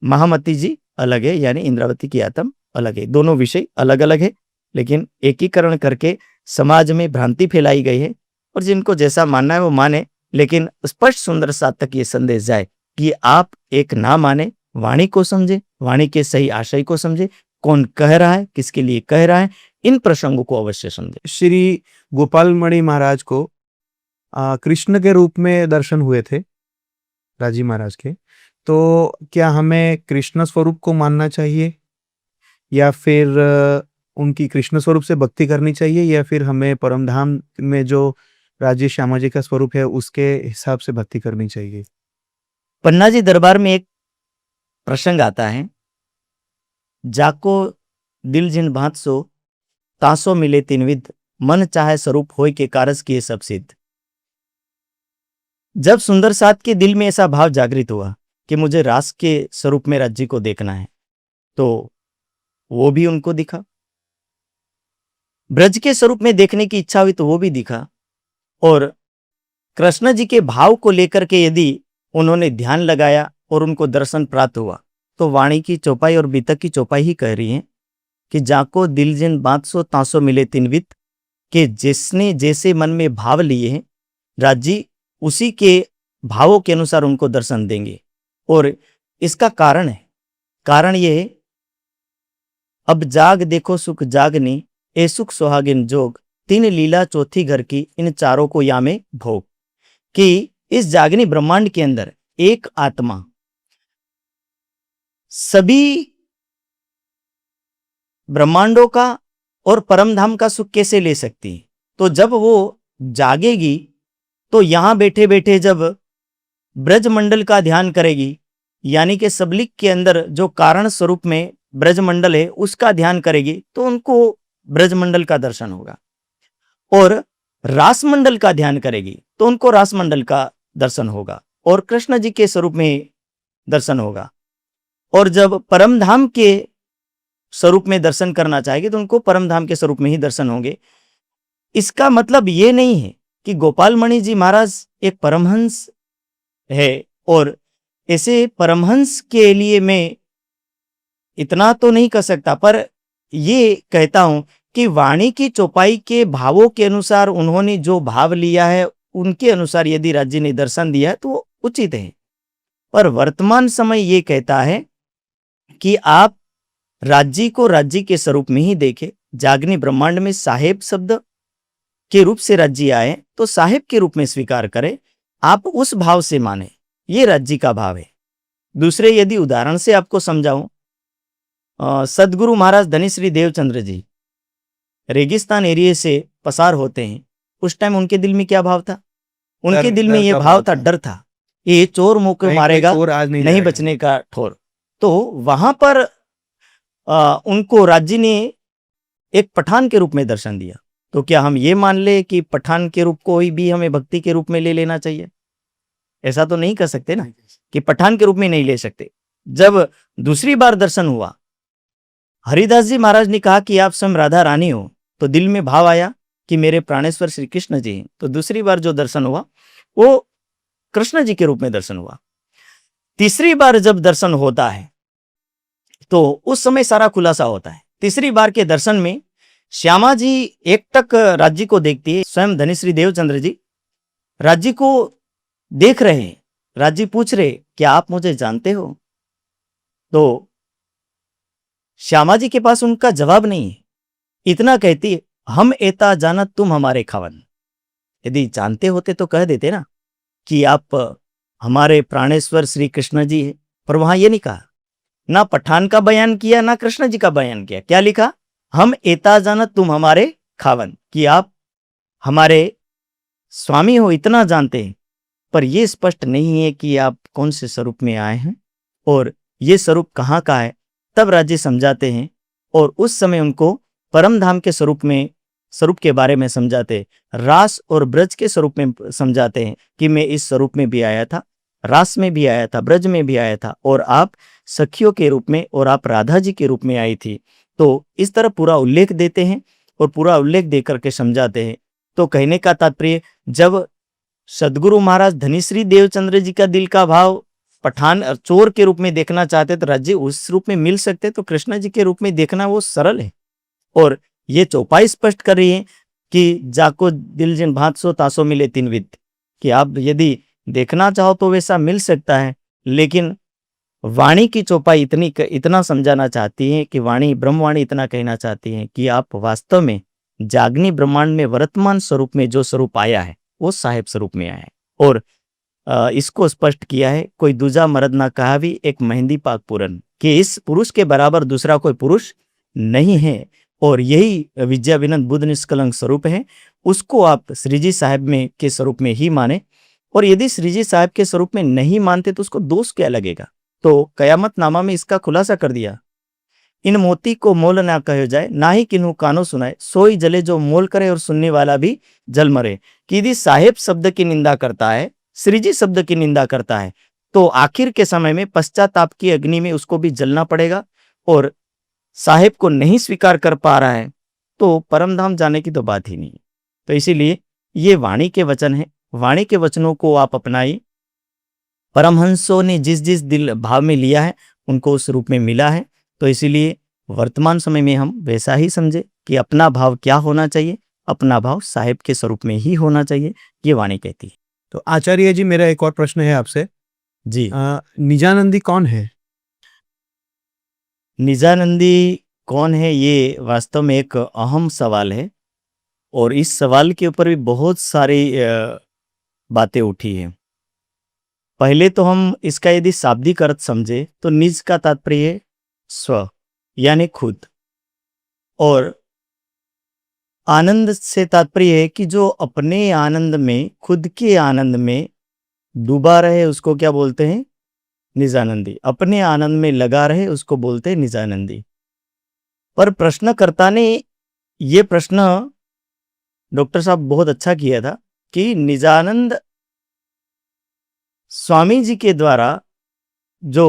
महामती जी अलग है, यानी इंद्रावती की आत्मा अलग है। दोनों विषय अलग अलग है, लेकिन एकीकरण करके समाज में भ्रांति फैलाई गई है। और जिनको जैसा मानना है वो माने, लेकिन स्पष्ट सुंदर साथ तक ये संदेश जाए कि आप एक ना माने, वाणी को समझे, वाणी के सही आशय को समझे, कौन कह रहा है, किसके लिए कह रहा है, इन प्रसंगों को अवश्य समझे। श्री गोपाल मणि महाराज को कृष्ण के रूप में दर्शन हुए थे राजी महाराज के। तो क्या हमें कृष्ण स्वरूप को मानना चाहिए, या फिर उनकी कृष्ण स्वरूप से भक्ति करनी चाहिए, या फिर हमें परमधाम में जो राजी श्यामा जी का स्वरूप है उसके हिसाब से भक्ति करनी चाहिए? पन्ना जी दरबार में एक प्रसंग आता है, जाको दिल जिन भांत सो, तासो मिले तीन विध, मन चाहे स्वरूप होय के कारज किए सब सिद्ध। जब सुंदर साथ के दिल में ऐसा भाव जागृत हुआ कि मुझे रास के स्वरूप में राज्य को देखना है, तो वो भी उनको दिखा। ब्रज के स्वरूप में देखने की इच्छा हुई तो वो भी दिखा। और कृष्ण जी के भाव को लेकर के यदि उन्होंने ध्यान लगाया और उनको दर्शन प्राप्त हुआ, तो वाणी की चौपाई और बीतक की चौपाई ही कह रही है कि जाको दिल जिन बात सो तासो मिले तीन वित, के जिसने जैसे मन में भाव लिए हैं राजी उसी के भावों के अनुसार उनको दर्शन देंगे। और इसका कारण है, कारण ये है, अब जाग देखो सुख जागनी, ए सुख सुहागिन जोग, तीन लीला चौथी घर की, इन चारों को या में भोग। कि इस जागनी ब्रह्मांड के अंदर एक आत्मा सभी ब्रह्मांडों का और परमधाम का सुख कैसे ले सकती है? तो जब वो जागेगी तो यहां बैठे बैठे जब ब्रजमंडल का ध्यान करेगी, यानी कि सबलिक के अंदर जो कारण स्वरूप में ब्रजमंडल है उसका ध्यान करेगी, तो उनको ब्रजमंडल का दर्शन होगा। और रासमंडल का ध्यान करेगी तो उनको रासमंडल का दर्शन होगा और कृष्ण जी के स्वरूप में दर्शन होगा। और जब परमधाम के स्वरूप में दर्शन करना चाहेगी तो उनको परमधाम के स्वरूप में ही दर्शन होंगे। इसका मतलब ये नहीं है कि गोपाल मणि जी महाराज एक परमहंस है, और ऐसे परमहंस के लिए मैं इतना तो नहीं कर सकता, पर ये कहता हूं कि वाणी की चौपाई के भावों के अनुसार उन्होंने जो भाव लिया है उनके अनुसार यदि राज्य ने दर्शन दिया है तो उचित है। पर वर्तमान समय ये कहता है कि आप राज्य को राज्य के स्वरूप में ही देखें। जागनी ब्रह्मांड में साहेब शब्द के रूप से राज्य आए तो साहेब के रूप में स्वीकार करें, आप उस भाव से माने, ये राज्य का भाव है। दूसरे यदि उदाहरण से आपको समझाऊं, सदगुरु महाराज धनीश्री देवचंद्र जी रेगिस्तान एरिया से पसार होते हैं, उस टाइम उनके दिल में क्या भाव था? उनके दिल में यह भाव था, डर था, ये चोर मुंह को मारेगा, नहीं बचने का ठोर। तो वहां पर उनको राज्य ने एक पठान के रूप में दर्शन दिया। तो क्या हम ये मान ले कि पठान के रूप को ही भी हमें भक्ति के रूप में ले लेना चाहिए? ऐसा तो नहीं कर सकते ना, कि पठान के रूप में नहीं ले सकते। जब दूसरी बार दर्शन हुआ, हरिदास जी महाराज ने कहा कि आप स्वयं राधा रानी हो, तो दिल में भाव आया कि मेरे प्राणेश्वर श्री कृष्ण जी हैं। तो दूसरी बार जो दर्शन हुआ वो कृष्ण जी के रूप में दर्शन हुआ। तीसरी बार जब दर्शन होता है तो उस समय सारा खुलासा होता है। तीसरी बार के दर्शन में श्यामा जी एकटक राज्य को देखती है, स्वयं धनीश्री देवचंद्र जी राज्य को देख रहे हैं। राज्य पूछ रहे, क्या आप मुझे जानते हो? तो श्यामा जी के पास उनका जवाब नहीं है, इतना कहती है, हम एता जानत तुम हमारे खावन। यदि जानते होते तो कह देते ना कि आप हमारे प्राणेश्वर श्री कृष्ण जी हैं, पर वहां ये नहीं कहा, ना पठान का बयान किया ना कृष्ण जी का बयान किया। क्या लिखा? हम एता जानत तुम हमारे खावन, कि आप हमारे स्वामी हो इतना जानते हैं, पर यह स्पष्ट नहीं है कि आप कौन से स्वरूप में आए हैं और ये स्वरूप कहाँ का है। तब राजे समझाते हैं और उस समय उनको परम धाम के स्वरूप के बारे में समझाते हैं, रास और ब्रज के स्वरूप में समझाते हैं कि मैं इस स्वरूप में भी आया था, रास में भी आया था, ब्रज में भी आया था, और आप सखियों के रूप में और आप राधा जी के रूप में आई थी। तो इस तरह पूरा उल्लेख देते हैं और पूरा उल्लेख देकर के समझाते हैं। तो कहने का तात्पर्य, जब सदगुरु महाराज धनीश्री देवचंद्र जी का दिल का भाव पठान और चोर के रूप में देखना चाहते तो राज्य उस रूप में मिल सकते, तो कृष्ण जी के रूप में देखना वो सरल है। और ये चौपाई स्पष्ट कर रही है कि जाको दिल जिन भांत सो तासो मिले तीन विद, कि आप यदि देखना चाहो तो वैसा मिल सकता है। लेकिन वाणी की चौपाई इतना समझाना चाहती है कि वाणी ब्रह्मवाणी इतना कहना चाहती है कि आप वास्तव में जागनी ब्रह्मांड में वर्तमान स्वरूप में जो स्वरूप आया है वो साहेब स्वरूप में आया है। और इसको स्पष्ट किया है, कोई दूजा मर्द ना कहा भी एक मेहंदी पाक पूरन, कि इस पुरुष के बराबर दूसरा कोई पुरुष नहीं है। और यही विद्या विनंद बुद्ध निष्कलंक स्वरूप है, उसको आप श्रीजी साहब में के स्वरूप में ही माने। और यदि श्रीजी साहब के स्वरूप में नहीं मानते तो उसको दोष क्या लगेगा? तो कयामत नामा में इसका खुलासा कर दिया, इन मोती को मोल ना कहो जाए, ना ही किन्हू कानो सुनाए, सोई जले जो मोल करे और सुनने वाला भी जल मरे। कि यदि साहेब शब्द की निंदा करता है, श्रीजी शब्द की निंदा करता है, तो आखिर के समय में पश्चाताप की अग्नि में उसको भी जलना पड़ेगा। और साहेब को नहीं स्वीकार कर पा रहा है तो परमधाम जाने की तो बात ही नहीं। तो इसीलिए ये वाणी के वचन है, वाणी के वचनों को आप अपनाइए। परमहंसों ने जिस जिस दिल भाव में लिया है उनको उस रूप में मिला है। तो इसीलिए वर्तमान समय में हम वैसा ही समझे कि अपना भाव क्या होना चाहिए, अपना भाव साहेब के स्वरूप में ही होना चाहिए, ये वाणी कहती है। तो आचार्य जी, मेरा एक और प्रश्न है आपसे। जी, निजानंदी कौन है? निजानंदी कौन है, ये वास्तव में एक अहम सवाल है और इस सवाल के ऊपर भी बहुत सारी बातें उठी हैं। पहले तो हम इसका यदि शाब्दिक अर्थ समझे तो निज का तात्पर्य है स्व, यानी खुद, और आनंद से तात्पर्य है कि जो अपने आनंद में, खुद के आनंद में डूबा रहे उसको क्या बोलते हैं? निजानंदी। अपने आनंद में लगा रहे उसको बोलते हैं निजानंदी। पर प्रश्नकर्ता ने ये प्रश्न डॉक्टर साहब बहुत अच्छा किया था कि निजानंद स्वामी जी के द्वारा जो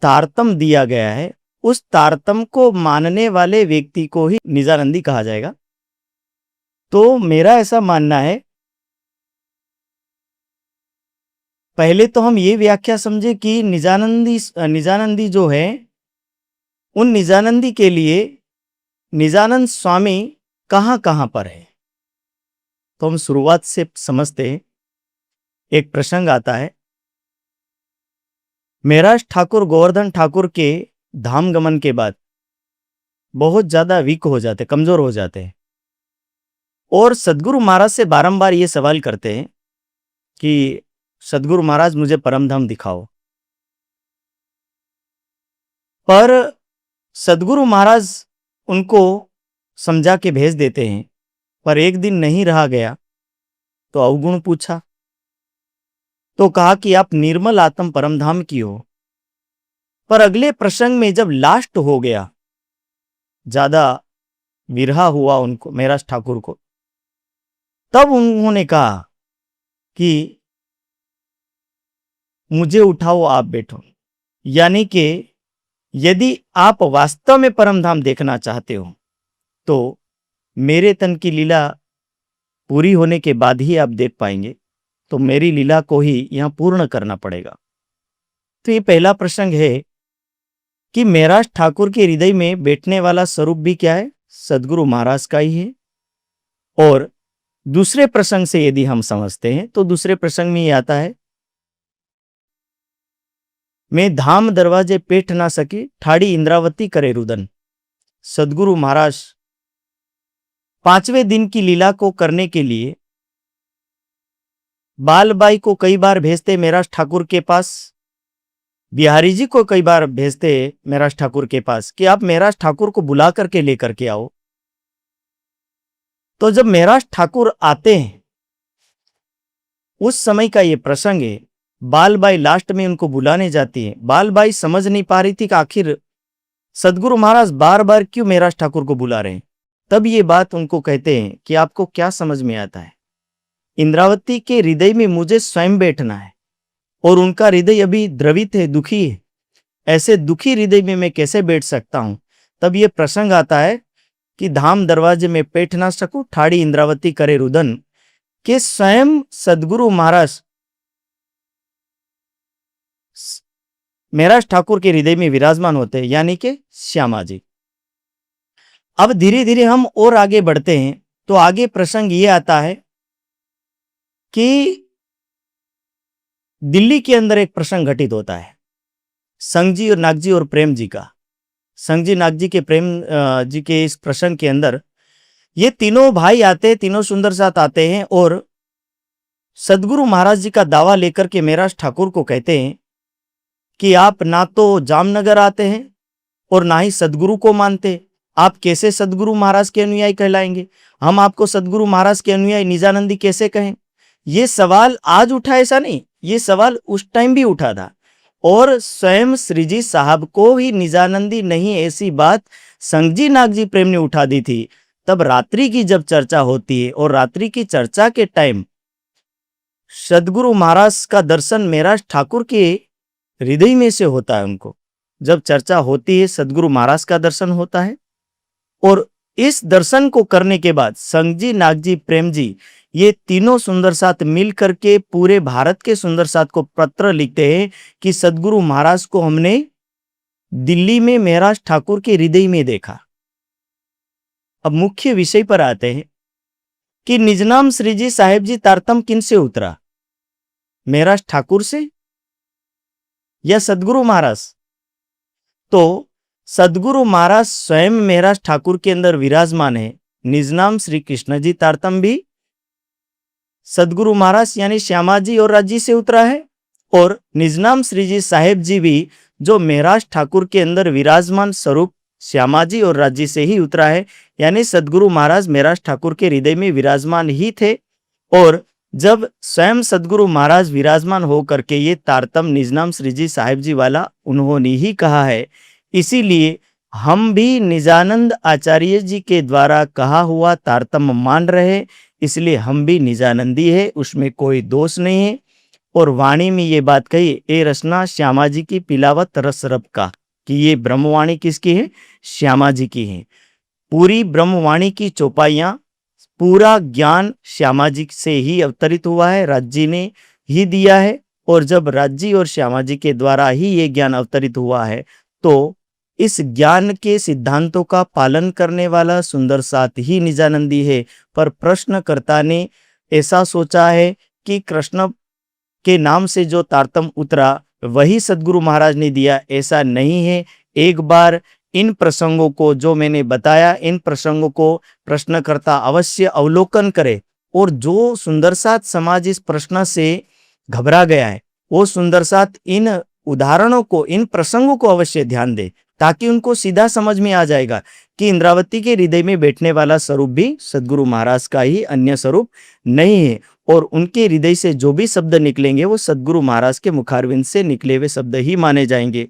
तारतम दिया गया है उस तारतम को मानने वाले व्यक्ति को ही निजानंदी कहा जाएगा। तो मेरा ऐसा मानना है, पहले तो हम ये व्याख्या समझे कि निजानंदी जो है, उन निजानंदी के लिए निजानंद स्वामी कहां कहां पर है। तो हम शुरुआत से समझते हैं। एक प्रसंग आता है, मेराज ठाकुर गोवर्धन ठाकुर के धाम गमन के बाद बहुत ज्यादा वीक हो जाते, कमजोर हो जाते हैं, और सदगुरु महाराज से बारंबार ये सवाल करते हैं कि सदगुरु महाराज मुझे परमधाम दिखाओ। पर सदगुरु महाराज उनको समझा के भेज देते हैं। पर एक दिन नहीं रहा गया तो अवगुण पूछा, तो कहा कि आप निर्मल आत्म परमधाम की हो। पर अगले प्रसंग में जब लास्ट हो गया, ज्यादा विरहा हुआ उनको, मेराज ठाकुर को, तब उन्होंने कहा कि मुझे उठाओ, आप बैठो। यानी कि यदि आप वास्तव में परमधाम देखना चाहते हो तो मेरे तन की लीला पूरी होने के बाद ही आप देख पाएंगे, तो मेरी लीला को ही यहां पूर्ण करना पड़ेगा। तो ये पहला प्रसंग है कि मेराज ठाकुर के हृदय में बैठने वाला स्वरूप भी क्या है? सदगुरु महाराज का ही है। और दूसरे प्रसंग से यदि हम समझते हैं तो दूसरे प्रसंग में ये आता है, मैं धाम दरवाजे पेठ ना सकी, ठाड़ी इंद्रावती करे रुदन। सदगुरु महाराज 5वें दिन की लीला को करने के लिए बालबाई को कई बार भेजते मेराज ठाकुर के पास, बिहारी जी को कई बार भेजते महराज ठाकुर के पास कि आप महराज ठाकुर को बुला करके लेकर के आओ। तो जब महराज ठाकुर आते हैं, उस समय का ये प्रसंग है। बालबाई लास्ट में उनको बुलाने जाती है। बालबाई समझ नहीं पा रही थी कि आखिर सदगुरु महाराज बार बार क्यों महराज ठाकुर को बुला रहे हैं। तब ये बात उनको कहते हैं कि आपको क्या समझ में आता है, इंद्रावती के हृदय में मुझे स्वयं बैठना है और उनका हृदय अभी द्रवित है, दुखी है। ऐसे दुखी हृदय में मैं कैसे बैठ सकता हूं। तब ये प्रसंग आता है कि धाम दरवाजे में बैठ ना सकूं, ठाड़ी इंद्रावती करे रुदन, के स्वयं सदगुरु महाराज महराज ठाकुर के हृदय में विराजमान होते हैं, यानी कि श्यामा जी। अब धीरे धीरे हम और आगे बढ़ते हैं तो आगे प्रसंग ये आता है कि दिल्ली के अंदर एक प्रसंग घटित होता है संग जी और नाग जी और प्रेम जी का। संग जी नाग जी के प्रेम जी के इस प्रसंग के अंदर ये तीनों भाई आते हैं, तीनों सुंदर साथ आते हैं और सदगुरु महाराज जी का दावा लेकर के महराज ठाकुर को कहते हैं कि आप ना तो जामनगर आते हैं और ना ही सदगुरु को मानते, आप कैसे सदगुरु महाराज के अनुयायी कहलाएंगे, हम आपको सदगुरु महाराज के अनुयायी निजानंदी कैसे कहें। ये सवाल आज उठा ऐसा नहीं, ये सवाल उस टाइम भी उठा था और स्वयं श्री जी साहब को ही निजानंदी नहीं ऐसी बात संगजी नागजी प्रेम ने उठा दी थी। तब रात्रि की जब चर्चा होती है और रात्रि की चर्चा के टाइम सदगुरु महाराज का दर्शन महराज ठाकुर के हृदय में से होता है। उनको जब चर्चा होती है सदगुरु महाराज का दर्शन होता है और इस दर्शन को करने के बाद संगजी नागजी प्रेम जी ये तीनों सुंदर साथ मिल करके पूरे भारत के सुंदर साथ को पत्र लिखते हैं कि सदगुरु महाराज को हमने दिल्ली में महराज ठाकुर के हृदय में देखा। अब मुख्य विषय पर आते हैं कि निजनाम श्री जी साहेब जी तारतम किन से उतरा, महराज ठाकुर से या सदगुरु महाराज। तो सदगुरु महाराज स्वयं महराज ठाकुर के अंदर विराजमान है। निजनाम श्री कृष्ण जी तारतम भी सदगुरु महाराज यानी श्यामा जी और राजी से उतरा है और निजनाम श्री जी साहेब जी भी जो महराज ठाकुर के अंदर विराजमान स्वरूप श्यामा जी और राजी से ही उतरा है, यानी सदगुरु महाराज महराज ठाकुर के हृदय में विराजमान ही थे। और जब स्वयं सदगुरु महाराज विराजमान हो करके ये तारतम निजनाम श्री जी साहेब जी वाला उन्होंने ही कहा है, इसीलिए हम भी निजानंद आचार्य जी के द्वारा कहा हुआ तारतम मान रहे, इसलिए हम भी निजानंदी है, उसमें कोई दोष नहीं है। और वाणी में ये बात कही, ए रचना श्यामा जी की पिलावत रस रब का, कि ये ब्रह्मवाणी किसकी है, श्यामा जी की है। पूरी ब्रह्मवाणी की चौपाइयां, पूरा ज्ञान श्यामा जी से ही अवतरित हुआ है, राज्य ने ही दिया है। और जब राज्य और श्यामा जी के द्वारा ही ये ज्ञान अवतरित हुआ है तो इस ज्ञान के सिद्धांतों का पालन करने वाला सुंदर साथ ही निजानंदी है। पर प्रश्नकर्ता ने ऐसा सोचा है कि कृष्ण के नाम से जो तारतम उतरा वही सदगुरु महाराज ने दिया, ऐसा नहीं है। एक बार इन प्रसंगों को जो मैंने बताया, इन प्रसंगों को प्रश्नकर्ता अवश्य अवलोकन करे और जो सुंदर साथ समाज इस प्रश्न से घबरा गया है वो सुंदर साथ इन उदाहरणों को, इन प्रसंगों को अवश्य ध्यान दे, ताकि उनको सीधा समझ में आ जाएगा कि इंद्रावती के हृदय में बैठने वाला स्वरूप भी सदगुरु महाराज का ही, अन्य स्वरूप नहीं है। और उनके हृदय से जो भी शब्द निकलेंगे वो सदगुरु महाराज के मुखारविंद से निकले हुए शब्द ही माने जाएंगे।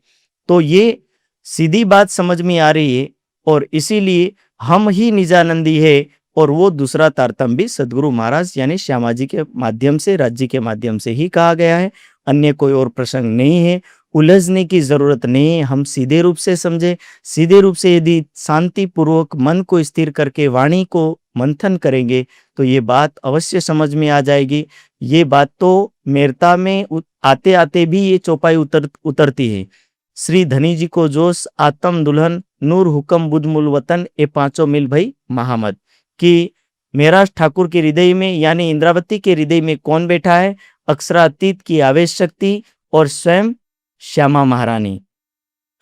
तो ये सीधी बात समझ में आ रही है और इसीलिए हम ही निजानंदी है और वो दूसरा तारतम भी सदगुरु महाराज यानी श्यामा जी के माध्यम से, राज्य के माध्यम से ही कहा गया है, अन्य कोई और प्रसंग नहीं है। उलझने की जरूरत नहीं है, हम सीधे रूप से समझे। सीधे रूप से यदि शांति पूर्वक मन को स्थिर करके वाणी को मंथन करेंगे तो ये बात अवश्य समझ में आ जाएगी। ये बात तो मेरता में आते आते भी ये चौपाई उतरती है। श्री धनी जी को जोश आत्म दुल्हन नूर हुक्म बुध मूल वतन ए पांचों मिल भई महामद, कि महराज ठाकुर के हृदय में यानी इंद्रावती के हृदय में कौन बैठा है, अक्षरातीत की आवेश शक्ति और स्वयं श्यामा महारानी।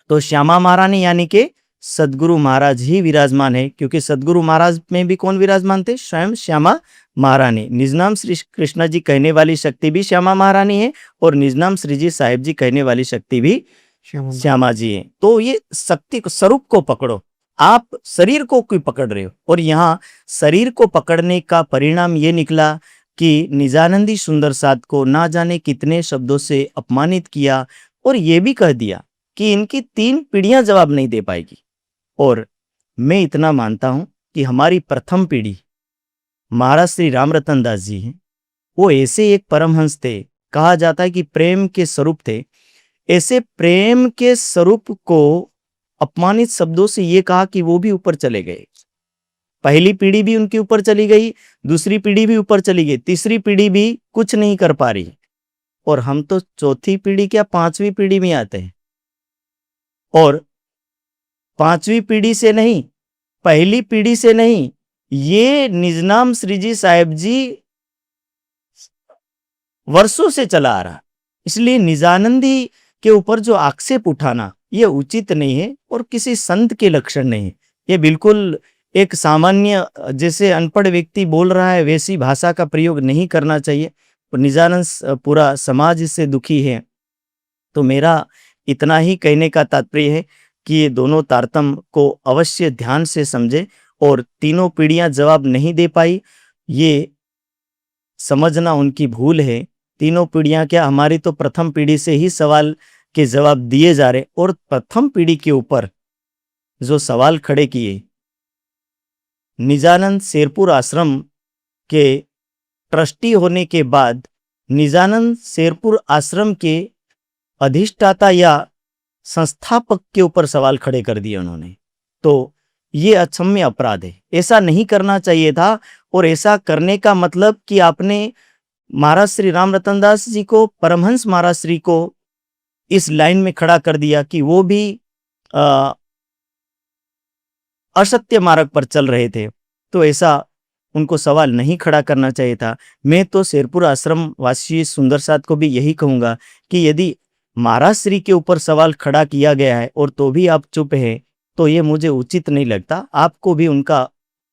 तो श्यामा महारानी यानी कि सदगुरु महाराज ही विराजमान है, क्योंकि सदगुरु महाराज में भी कौन विराजमान थे, स्वयं श्यामा महारानी। निज नाम श्री कृष्णा जी कहने वाली शक्ति भी श्यामा महारानी है और निज नाम श्री जी साहिब जी कहने वाली शक्ति भी श्यामा जी है। तो ये शक्ति को, स्वरूप को पकड़ो, आप शरीर को क्यों पकड़ रहे हो? और यहाँ शरीर को पकड़ने का परिणाम ये निकला कि निजानंदी सुंदर साध को ना जाने कितने शब्दों से अपमानित किया और ये भी कह दिया कि इनकी 3 पीढ़ियां जवाब नहीं दे पाएगी। और मैं इतना मानता हूं कि हमारी प्रथम पीढ़ी महाराज श्री राम रतन दास जी हैं। वो ऐसे एक परमहंस थे, कहा जाता है कि प्रेम के स्वरूप थे। ऐसे प्रेम के स्वरूप को अपमानित शब्दों से ये कहा कि वो भी ऊपर चले गए। पहली पीढ़ी भी उनके ऊपर चली गई, दूसरी पीढ़ी भी ऊपर चली गई, तीसरी पीढ़ी भी कुछ नहीं कर पा रही और हम तो चौथी पीढ़ी क्या 5वीं पीढ़ी में आते हैं। और 5वीं पीढ़ी से नहीं, पहली पीढ़ी से नहीं, ये निजनाम श्री जी साहिब जी वर्षों से चला आ रहा। इसलिए निजानंदी के ऊपर जो आक्षेप उठाना ये उचित नहीं है और किसी संत के लक्षण नहीं है। ये बिल्कुल एक सामान्य, जैसे अनपढ़ व्यक्ति बोल रहा है वैसी भाषा का प्रयोग नहीं करना चाहिए। और निजानंद पूरा समाज इससे दुखी है। तो मेरा इतना ही कहने का तात्पर्य है कि ये दोनों तारतम्य को अवश्य ध्यान से समझे और तीनों पीढ़ियां जवाब नहीं दे पाई, ये समझना उनकी भूल है। तीनों पीढ़ियां क्या, हमारी तो प्रथम पीढ़ी से ही सवाल के जवाब दिए जा रहे और प्रथम पीढ़ी के ऊपर जो सवाल खड़े किए, निजानंद शेरपुर आश्रम के ट्रस्टी होने के बाद निजानंद शेरपुर आश्रम के अधिष्ठाता या संस्थापक के ऊपर सवाल खड़े कर दिए उन्होंने। तो ये अक्षम्य अपराध है, ऐसा नहीं करना चाहिए था। और ऐसा करने का मतलब कि आपने महाराज श्री राम रतन दास जी को, परमहंस महाराज श्री को इस लाइन में खड़ा कर दिया कि वो भी असत्य मार्ग पर चल रहे थे। तो ऐसा उनको सवाल नहीं खड़ा करना चाहिए था। मैं तो शेरपुर आश्रम वासी सुंदर साथ को भी यही कहूंगा कि यदि महाराज श्री के ऊपर सवाल खड़ा किया गया है और तो भी आप चुप हैं, तो ये मुझे उचित नहीं लगता। आपको भी उनका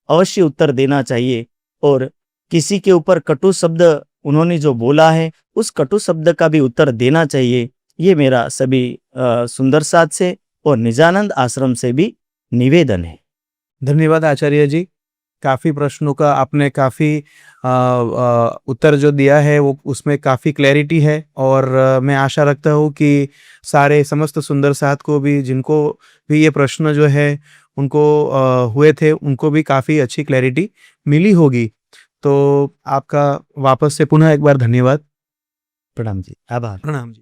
अवश्य उत्तर देना चाहिए और किसी के ऊपर कटु शब्द उन्होंने जो बोला है उस कटु शब्द का भी उत्तर देना चाहिए। ये मेरा सभी सुंदर साथ से और निजानंद आश्रम से भी निवेदन है। धन्यवाद आचार्य जी। काफ़ी प्रश्नों का आपने काफ़ी उत्तर जो दिया है वो उसमें काफ़ी क्लैरिटी है और मैं आशा रखता हूँ कि सारे समस्त सुंदर साथ को भी, जिनको भी ये प्रश्न जो है उनको हुए थे, उनको भी काफ़ी अच्छी क्लैरिटी मिली होगी। तो आपका वापस से पुनः एक बार धन्यवाद। प्रणाम जी, आभार। प्रणाम जी।